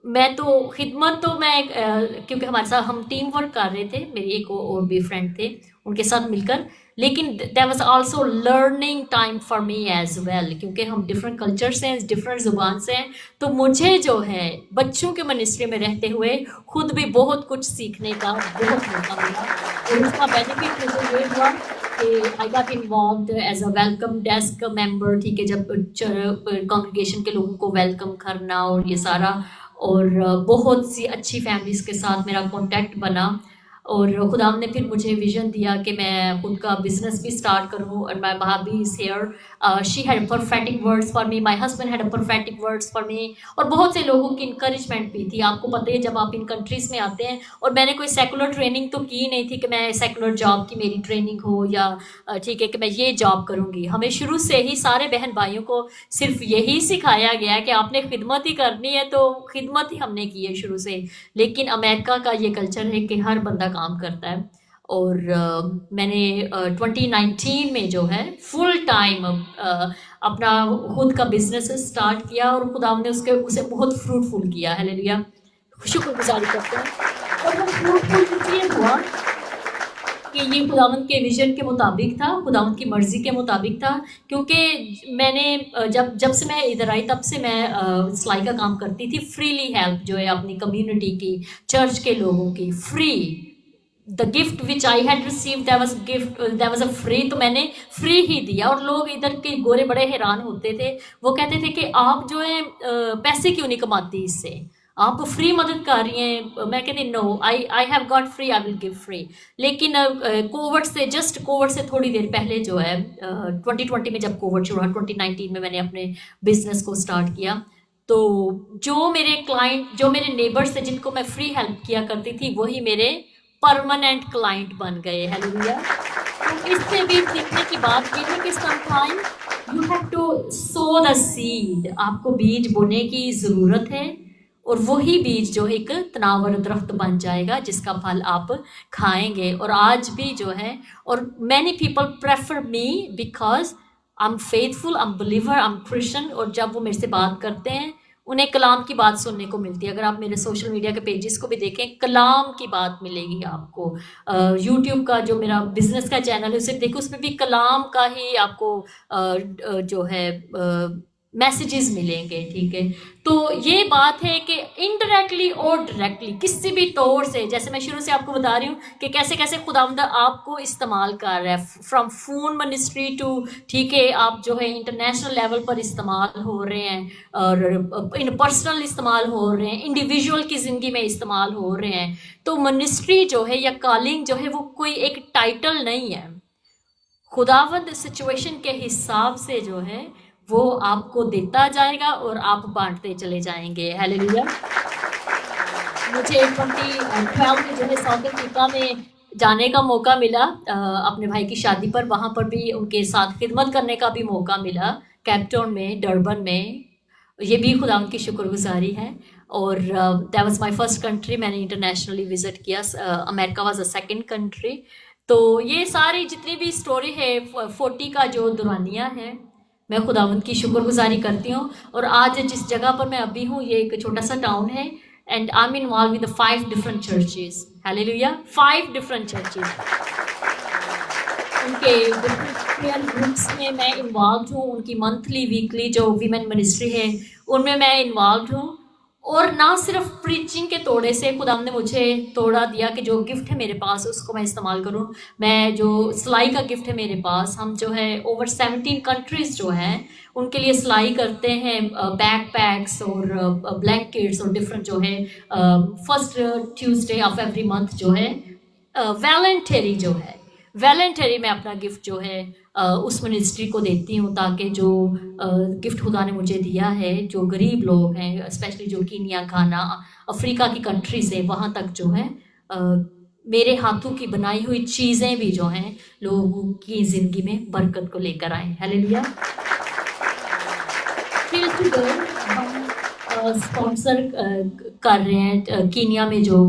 मैं तो खिदमत तो मैं क्योंकि हमारे साथ हम टीम वर्क कर रहे थे, मेरी एक और भी फ्रेंड थे उनके साथ मिलकर, लेकिन there was also learning time for me as well, क्योंकि हम डिफरेंट कल्चर से हैं, डिफरेंट ज़ुबान से हैं। तो मुझे जो है बच्चों के मिनिस्ट्री में रहते हुए खुद भी बहुत कुछ सीखने का बहुत मौका मिला, और उसका बेनिफिट मुझे ये हुआ कि I got involved as a welcome desk member, ठीक है, जब कॉन्ग्रीगेशन के लोगों को वेलकम करना और ये सारा, और बहुत सी अच्छी फैमिलीज़ के साथ मेरा कांटेक्ट बना। और खुदाम ने फिर मुझे विजन दिया कि मैं खुद का बिजनेस भी स्टार्ट करूँ। और माय भाभी is here, she had perfect words for me, my husband had perfect words for me, और बहुत से लोगों की इंकरेजमेंट भी थी। आपको पता है जब आप इन कंट्रीज़ में आते हैं, और मैंने कोई सेकुलर ट्रेनिंग तो की नहीं थी कि मैं सेकुलर जॉब की मेरी ट्रेनिंग हो या ठीक है कि मैं ये जॉब करूँगी। हमें शुरू से ही सारे बहन भाइयों को सिर्फ यही सिखाया गया कि आपने खिदमत ही करनी है, तो खिदमत ही हमने की है शुरू से। लेकिन अमेरिका का ये कल्चर है कि हर बंदा काम करता है। और मैंने 2019 में जो है फुल टाइम अपना खुद का बिजनेस स्टार्ट किया और खुदा ने उसे बहुत फ्रूटफुल किया। हालेलुया, शुक्रगुजारी करते हैं। और वो फ्रूटफुल इसलिए हुआ कि ये खुदावंद के विजन के मुताबिक था, खुदावंद की मर्ज़ी के मुताबिक था। क्योंकि मैंने जब से मैं इधर आई तब से मैं सिलाई का काम करती थी, फ्रीली हेल्प जो है अपनी कम्युनिटी की, चर्च के लोगों की, free. The gift which I had receive that was a free, तो मैंने फ्री ही दिया। और लोग इधर के गोरे बड़े हैरान होते थे, वो कहते थे कि आप जो है पैसे क्यों नहीं कमाती इससे, आप फ्री मदद कर रही हैं। मैं कहती no, I have got free, I will give free. लेकिन कोविड से थोड़ी देर पहले जो है 2020 में जब कोविड शुरू हुआ, 2019 में मैंने अपने बिजनेस को स्टार्ट किया। तो जो मेरे क्लाइंट, जो मेरे नेबर्स थे जिनको मैं फ्री हेल्प किया करती थी, वही मेरे परमानेंट क्लाइंट बन गए। हालेलुया। तो इससे भी सीखने की बात ये है कि sometime you have to sow the seed, आपको बीज बोने की ज़रूरत है और वही बीज जो है एक तनावर दरख्त बन जाएगा जिसका फल आप खाएंगे। और आज भी जो है, और many people prefer me because I am faithful, I am believer, I am Christian. और जब वो मेरे से बात करते हैं उन्हें कलाम की बात सुनने को मिलती है। अगर आप मेरे सोशल मीडिया के पेजेस को भी देखें, कलाम की बात मिलेगी आपको। यूट्यूब का जो मेरा बिजनेस का चैनल है उसे देखो, उसमें भी कलाम का ही आपको जो है मैसेजेस मिलेंगे। ठीक है, तो ये बात है कि इनडायरेक्टली और डायरेक्टली किसी भी तौर से, जैसे मैं शुरू से आपको बता रही हूँ कि कैसे कैसे खुदावंद आपको इस्तेमाल कर रहा है, फ्रॉम फोन मिनिस्ट्री टू, ठीक है, आप जो है इंटरनेशनल लेवल पर इस्तेमाल हो रहे हैं और इन पर्सनल इस्तेमाल हो रहे हैं, इंडिविजुअल की ज़िंदगी में इस्तेमाल हो रहे हैं। तो मिनिस्ट्री जो है या कॉलिंग जो है वो कोई एक टाइटल नहीं है। खुदावंद सिचुएशन के हिसाब से जो है वो आपको देता जाएगा और आप बांटते चले जाएंगे। हालेलुया। मुझे 2012 में जो है साउथ अफ्रीका में जाने का मौका मिला अपने भाई की शादी पर। वहाँ पर भी उनके साथ खिदमत करने का भी मौका मिला, केप टाउन में, डरबन में। ये भी खुदा उनकी शुक्रगुजारी है। और that was my first country, मैंने इंटरनेशनली विजिट किया। America was a second country. तो ये सारी जितनी भी स्टोरी है 40 का जो दुरानिया है, मैं खुदावंद की शुक्रगुजारी करती हूँ। और आज जिस जगह पर मैं अभी हूँ ये एक छोटा सा टाउन है and I am involve with 5 different churches. Hallelujah, 5 different churches. उनके डिफरेंट प्रेयर ग्रुप्स में मैं इन्वॉल्व हूँ। उनकी मंथली वीकली जो वीमेन मिनिस्ट्री है उनमें मैं इन्वॉल्व हूँ। और ना सिर्फ प्रीचिंग के तोड़े से खुदा ने मुझे तोड़ा दिया कि जो गिफ्ट है मेरे पास उसको मैं इस्तेमाल करूं। मैं जो सिलाई का गिफ्ट है मेरे पास, हम जो है ओवर 17 कंट्रीज़ जो हैं उनके लिए सिलाई करते हैं, बैक पैक्स और ब्लैंकेट्स और डिफरेंट जो है first Tuesday of every month जो है वैलेंटरी जो है, वैलेंटरी में अपना गिफ्ट जो है उस मिनिस्ट्री को देती हूँ, ताकि जो गिफ्ट खुदा ने मुझे दिया है, जो गरीब लोग हैं, स्पेशली जो कीनिया, घाना, अफ्रीका की कंट्री से वहाँ तक जो है मेरे हाथों की बनाई हुई चीज़ें भी जो हैं लोगों की ज़िंदगी में बरकत को लेकर आए। हालेलुया। टिल टुडे हम स्पॉन्सर कर रहे हैं कीनिया में जो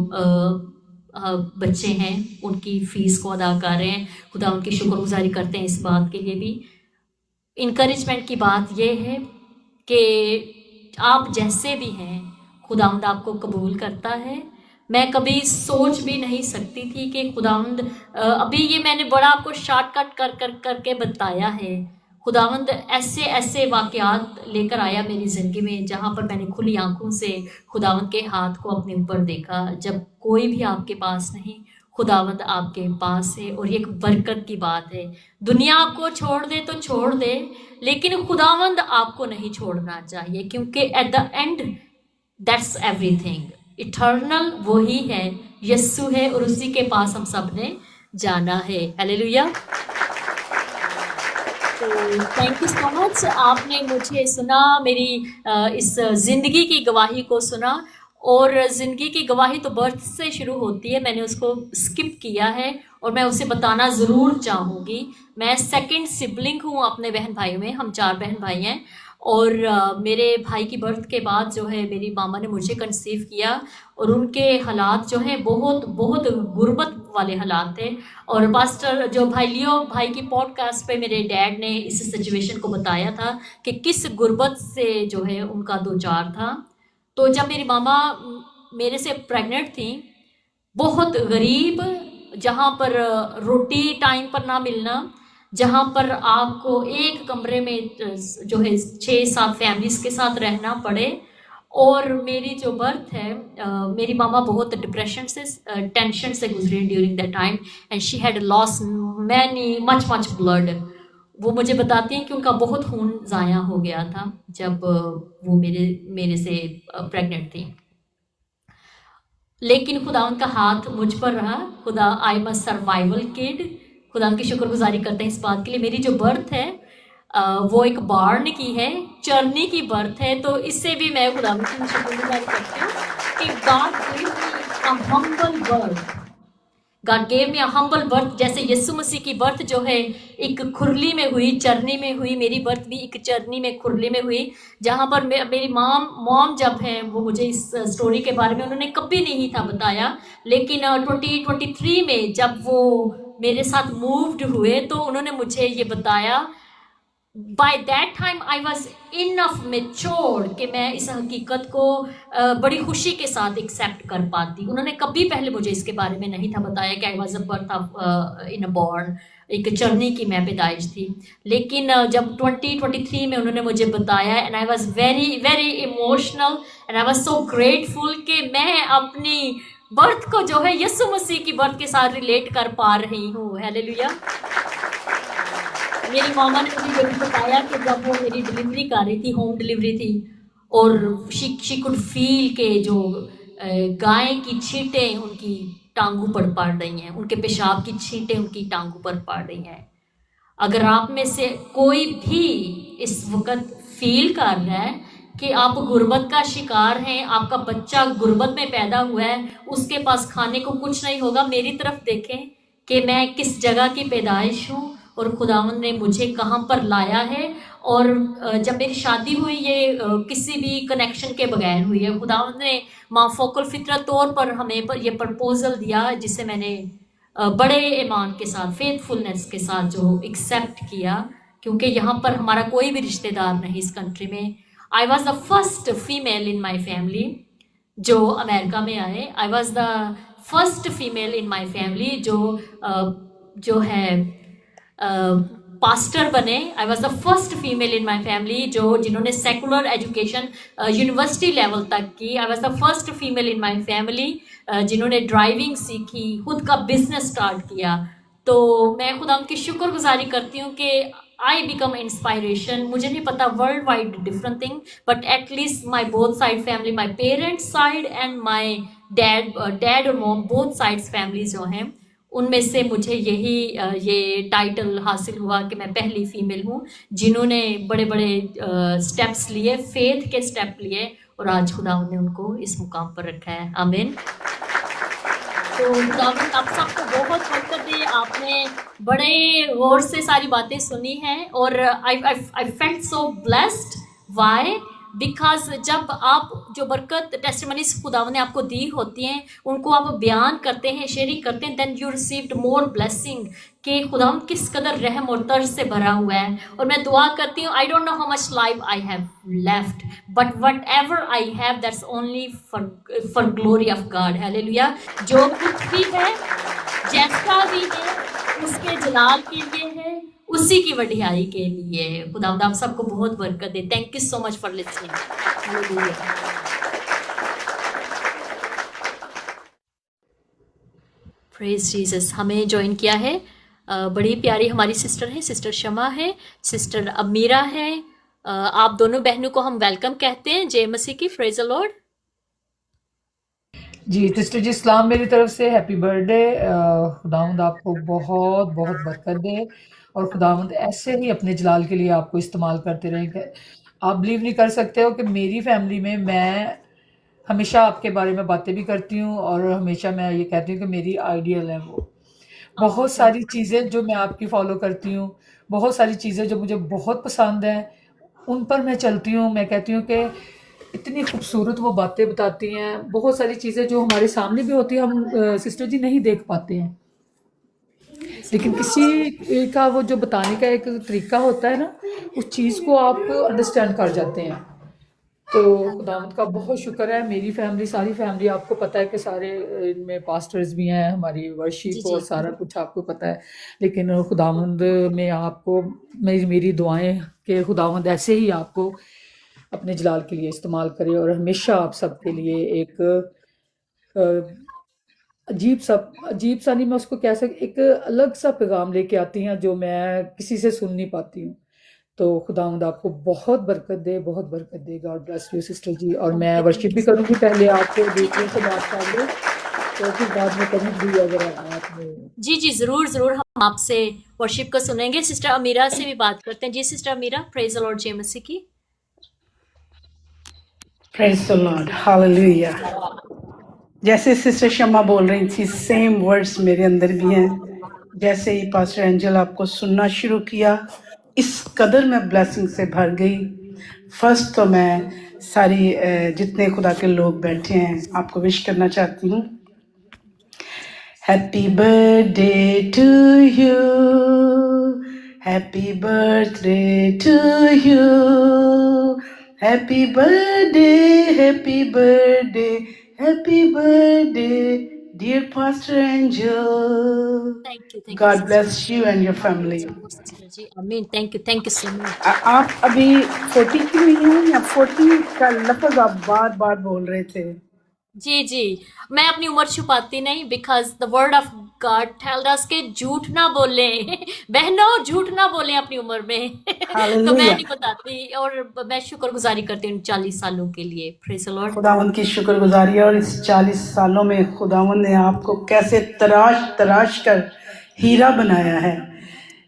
बच्चे हैं उनकी फ़ीस को अदा कर रहे हैं। खुदा उनकी शुक्रगुजारी करते हैं इस बात के लिए भी। इनकरेजमेंट की बात यह है कि आप जैसे भी हैं खुदावंद आपको कबूल करता है। मैं कभी सोच भी नहीं सकती थी कि खुदावंद, अभी ये मैंने बड़ा आपको शॉर्टकट करके बताया है। खुदावंद ऐसे ऐसे वाक़यात लेकर आया मेरी ज़िंदगी में जहाँ पर मैंने खुली आंखों से खुदावंद के हाथ को अपने ऊपर देखा। जब कोई भी आपके पास नहीं, खुदावंद आपके पास है। और ये एक बरकत की बात है। दुनिया आपको छोड़ दे तो छोड़ दे, लेकिन खुदावंद आपको नहीं छोड़ना चाहिए, क्योंकि at the end that's everything. Eternal वही है, यस्सु है, और उसी के पास हम सब ने जाना है। हालेलुया। तो थैंक यू सो मच, आपने मुझे सुना, मेरी इस ज़िंदगी की गवाही को सुना। और ज़िंदगी की गवाही तो बर्थ से शुरू होती है, मैंने उसको स्किप किया है और मैं उसे बताना ज़रूर चाहूँगी। मैं सेकंड सिबलिंग हूँ अपने बहन भाइयों में, हम 4 बहन भाई हैं। और मेरे भाई की बर्थ के बाद जो है मेरी मामा ने मुझे कंसीव किया, और उनके हालात जो हैं बहुत बहुत गुर्बत वाले हालात थे। और पास्टर जो भाई लियो भाई की पॉडकास्ट पे मेरे डैड ने इस सिचुएशन को बताया था कि किस गुर्बत से जो है उनका दो चार था। तो जब मेरी मामा मेरे से प्रेग्नेंट थी, बहुत गरीब, जहाँ पर रोटी टाइम पर ना मिलना, जहाँ पर आपको एक कमरे में जो है 6-7 फैमिलीज के साथ रहना पड़े। और मेरी जो बर्थ है, मेरी मामा बहुत डिप्रेशन से टेंशन से गुजरी during that time, and she had loss many much much blood. वो मुझे बताती हैं कि उनका बहुत खून ज़ाया हो गया था जब वो मेरे मेरे से प्रेग्नेंट थी। लेकिन खुदा उनका हाथ मुझ पर रहा। खुदा, I am a survival kid. खुदा की शुक्रगुजारी करते हैं इस बात के लिए। मेरी जो बर्थ है वो एक बार्न की है, चरनी की बर्थ है। तो इससे भी मैं खुदा की शुक्रगुजारी करती हूँ कि God give me a humble birth. God gave me a humble birth. जैसे यीशु मसीह की बर्थ जो है एक खुरली में हुई, चरनी में हुई, मेरी बर्थ भी एक चरनी में, खुरली में हुई। जहाँ पर मेरी मॉम जब हैं, वो मुझे इस स्टोरी के बारे में उन्होंने कभी नहीं था बताया, लेकिन 2023 में जब वो मेरे साथ मूव्ड हुए तो उन्होंने मुझे ये बताया। By that time I was enough mature कि मैं इस हकीकत को बड़ी खुशी के साथ एक्सेप्ट कर पाती। उन्होंने कभी पहले मुझे इसके बारे में नहीं था बताया कि I was a birth of in a born, एक चरनी की मैं पैदाइश थी। लेकिन जब 2023 में उन्होंने मुझे बताया, and I was very very emotional, and I was so grateful कि मैं अपनी बर्थ को जो है यीशु मसीह की बर्थ के साथ रिलेट कर पा रही हूँ। हालेलुया। मेरी मामा ने मुझे ये भी बताया कि जब वो मेरी डिलीवरी कर रही थी, होम डिलीवरी थी, और शी कुड फील के जो गाय की छींटें उनकी टांगों पर पड़ रही हैं, उनके पेशाब की छींटें उनकी टांगों पर पड़ रही हैं। अगर आप में से कोई भी इस वक्त फील कर रहा है कि आप गुर्बत का शिकार हैं, आपका बच्चा गुर्बत में पैदा हुआ है, उसके पास खाने को कुछ नहीं होगा, मेरी तरफ देखें कि मैं किस जगह की पैदाइश हूँ और खुदावंद ने मुझे कहाँ पर लाया है। और जब मेरी शादी हुई, ये किसी भी कनेक्शन के बगैर हुई है। खुदावंद ने माफ़ोकुल फितरत तौर पर हमें ये प्रपोजल दिया, जिसे मैंने बड़े ईमान के साथ, फेथफुलनेस के साथ जो एक्सेप्ट किया, क्योंकि यहाँ पर हमारा कोई भी रिश्तेदार नहीं इस कंट्री में। I was the first female in my family जो अमेरिका में आए। I was the first female in my family जो है पास्टर बने। I was the first female in my family जिन्होंने सेकुलर एजुकेशन यूनिवर्सिटी लेवल तक की। I was the first female in my family जिन्होंने ड्राइविंग सीखी, खुद का बिजनेस स्टार्ट किया। तो मैं खुदा उनकी शुक्रगुजारी करती हूँ कि आई बिकम इंस्पायरेशन। मुझे नहीं पता world wide different thing, but at least my both side family, my parents side and my dad और मॉम, बोथ साइड्स फैमिली जो हैं, उनमें से मुझे ये टाइटल हासिल हुआ कि मैं पहली फीमेल हूँ जिन्होंने बड़े बड़े स्टेप्स लिए, फेथ के स्टेप लिए, और आज खुदा ने उनको इस मुकाम पर रखा है। आमीन। तो खुदावंद आप सबको बहुत बरकत दे। आपने बड़े गौर से सारी बातें सुनी हैं, और I felt so blessed. Why? Because जब आप जो बरकत टेस्टिमनीज खुदावंद ने आपको दी होती हैं, उनको आप बयान करते हैं, शेयरिंग करते हैं, then you received more blessing कि खुदावंद किस कदर रहम और तर्ज से भरा हुआ है। और मैं दुआ करती हूँ, I don't know how much life I have left, but what ever I have, that's only for glory of God. Hallelujah. जो कुछ भी है, जैसा भी है, उसके जलाल के लिए है, उसी की वडियाई के लिए। खुदावंद आप सबको बहुत बरकत दे। Thank you so much for listening. Hallelujah. Praise Jesus. हमें ज्वाइन किया है बड़ी प्यारी हमारी सिस्टर है, सिस्टर शमा है, सिस्टर अमीरा है। आप दोनों बहनों को हम वेलकम कहते हैं। जय मसीह की। Praise the Lord. जी सिस्टर जी, सलाम मेरी तरफ से। Happy birthday. खुदावंद आपको बहुत बहुत बरकत दे, और खुदावंद ऐसे ही अपने जलाल के लिए आपको इस्तेमाल करते रहेंगे। आप बिलीव नहीं कर सकते हो कि मेरी फैमिली में मैं हमेशा आपके बारे में बातें भी करती हूँ, और हमेशा मैं ये कहती हूँ कि मेरी आइडियल है वो। बहुत सारी चीज़ें जो मैं आपकी फॉलो करती हूँ, बहुत सारी चीज़ें जो मुझे बहुत पसंद हैं, उन पर मैं चलती हूँ। मैं कहती हूँ कि इतनी खूबसूरत वो बातें बताती हैं, बहुत सारी चीज़ें जो हमारे सामने भी होती हैं, हम सिस्टर जी नहीं देख पाते हैं। लेकिन किसी का वो जो बताने का एक तरीका होता है ना, उस चीज़ को आप अंडरस्टैंड कर जाते हैं। तो खुदावंद का बहुत शुक्र है, मेरी फैमिली, सारी फैमिली, आपको पता है कि सारे इनमें पास्टर्स भी हैं, हमारी जी वर्शिप जी और सारा कुछ आपको पता है। लेकिन खुदावंद में आपको मेरी दुआएं कि खुदावंद ऐसे ही आपको अपने जलाल के लिए इस्तेमाल करे और हमेशा आप सबके लिए एक अजीब सा नहीं, मैं उसको कह सकती, एक अलग सा पैगाम लेके आती हैं जो मैं किसी से सुन नहीं पाती हूँ। तो खुदावंद आपको बहुत बरकत दे, बहुत बरकत दे। गॉड ब्लेस यू सिस्टर जी। और मैं वर्शिप थैंक भी यू सो करूँगी, पहले आपको बेटियों से बात कर लो, तो फिर बाद में करूँगी अगर आपने। जी जी, जरूर जरूर हम आपसे वर्शिप को सुनेंगे। सिस्टर अमीरा से भी बात करते हैं। जी sister Amira, praise the Lord जय मसीह की। Praise the Lord, hallelujah. जैसे सिस्टर शम्मा बोल रही थी, सेम वर्ड्स मेरे अंदर भी हैं। जैसे ही पास्टर एंजल आपको सुनना शुरू किया, इस कदर मैं ब्लेसिंग से भर गई। फर्स्ट तो मैं सारी जितने खुदा के लोग बैठे हैं आपको विश करना चाहती हूँ। Happy birthday to you, happy birthday to you, happy birthday, happy birthday, happy birthday dear pastor Angel. Thank you God sister. Bless you and your family. Sister ji, आमीन। Thank you so much. आप अभी 40 की हुई हैं या 40 का लफ्ज आप बार बार बोल रहे थे? जी जी, मैं अपनी उम्र छुपाती नहीं, because the word of God tells us के झूठ ना बोलें बहनों, झूठ ना बोलें अपनी उम्र में तो मैं हालेलुया। नहीं बताती। और मैं शुक्रगुजारी करती हूँ 40 सालों के लिए। Praise the Lord. खुदावंद की शुक्रगुजारी है। और इस 40 सालों में खुदावंद ने आपको कैसे तराश तराश कर हीरा बनाया है।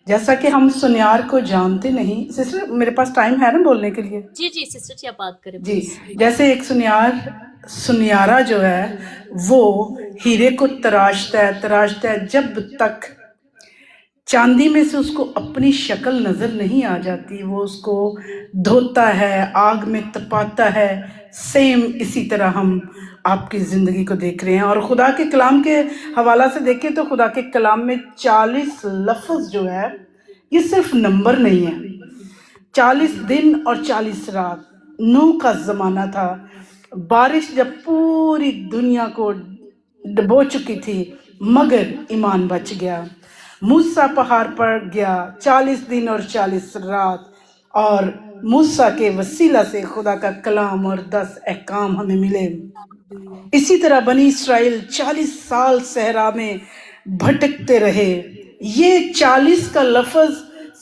जैसा कि हम सुनियार को जानते नहीं। सिस्टर मेरे पास टाइम है ना बोलने के लिए? जी जी सिस्टर जी, आप बात करें जी। प्लीज। जैसे एक सुनियारा जो है वो हीरे को तराशता है जब तक चांदी में से उसको अपनी शक्ल नजर नहीं आ जाती, वो उसको धोता है, आग में तपाता है। सेम इसी तरह हम आपकी जिंदगी को देख रहे हैं। और खुदा के कलाम के हवाला से देखें तो खुदा के कलाम में 40 लफ्ज जो है ये सिर्फ नंबर नहीं है। 40 दिन और 40 रात नूह का जमाना था। बारिश जब पूरी दुनिया को डुबो चुकी थी मगर ईमान बच गया। मूसा पहाड़ पर गया 40 दिन और 40 रात, और मूसा के वसीला से खुदा का कलाम और 10 अहकाम हमें मिले। इसी तरह बनी इस्राएल 40 साल सहरा में भटकते रहे। ये 40 का लफ्ज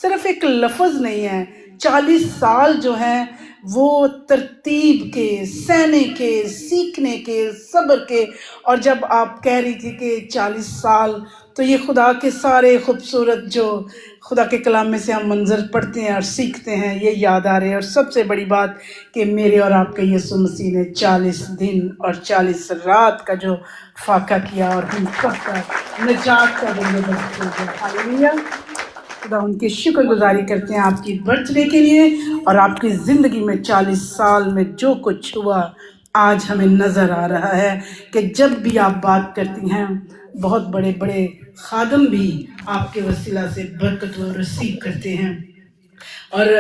सिर्फ एक लफ्ज नहीं है। 40 साल जो हैं वो तरतीब के, सहने के, सीखने के, सब्र के। और जब आप कह रही थी कि 40 साल, तो ये खुदा के सारे खूबसूरत जो खुदा के कलाम में से हम मंजर पढ़ते हैं और सीखते हैं, ये याद आ रहे हैं। और सबसे बड़ी बात कि मेरे और आपके यीशु मसीह ने 40 दिन और 40 रात का जो फाका किया और हम सबका निजात का बंदोबस्त हो गया। हालेलुया। खुदा उनकी शुक्रगुजारी करते हैं आपकी बर्थडे के लिए। और आपकी ज़िंदगी में 40 साल में जो कुछ हुआ आज हमें नज़र आ रहा है कि जब भी आप बात करती हैं बहुत बड़े बड़े खादम भी आपके वसीला से बरकत व रिसीव करते हैं। और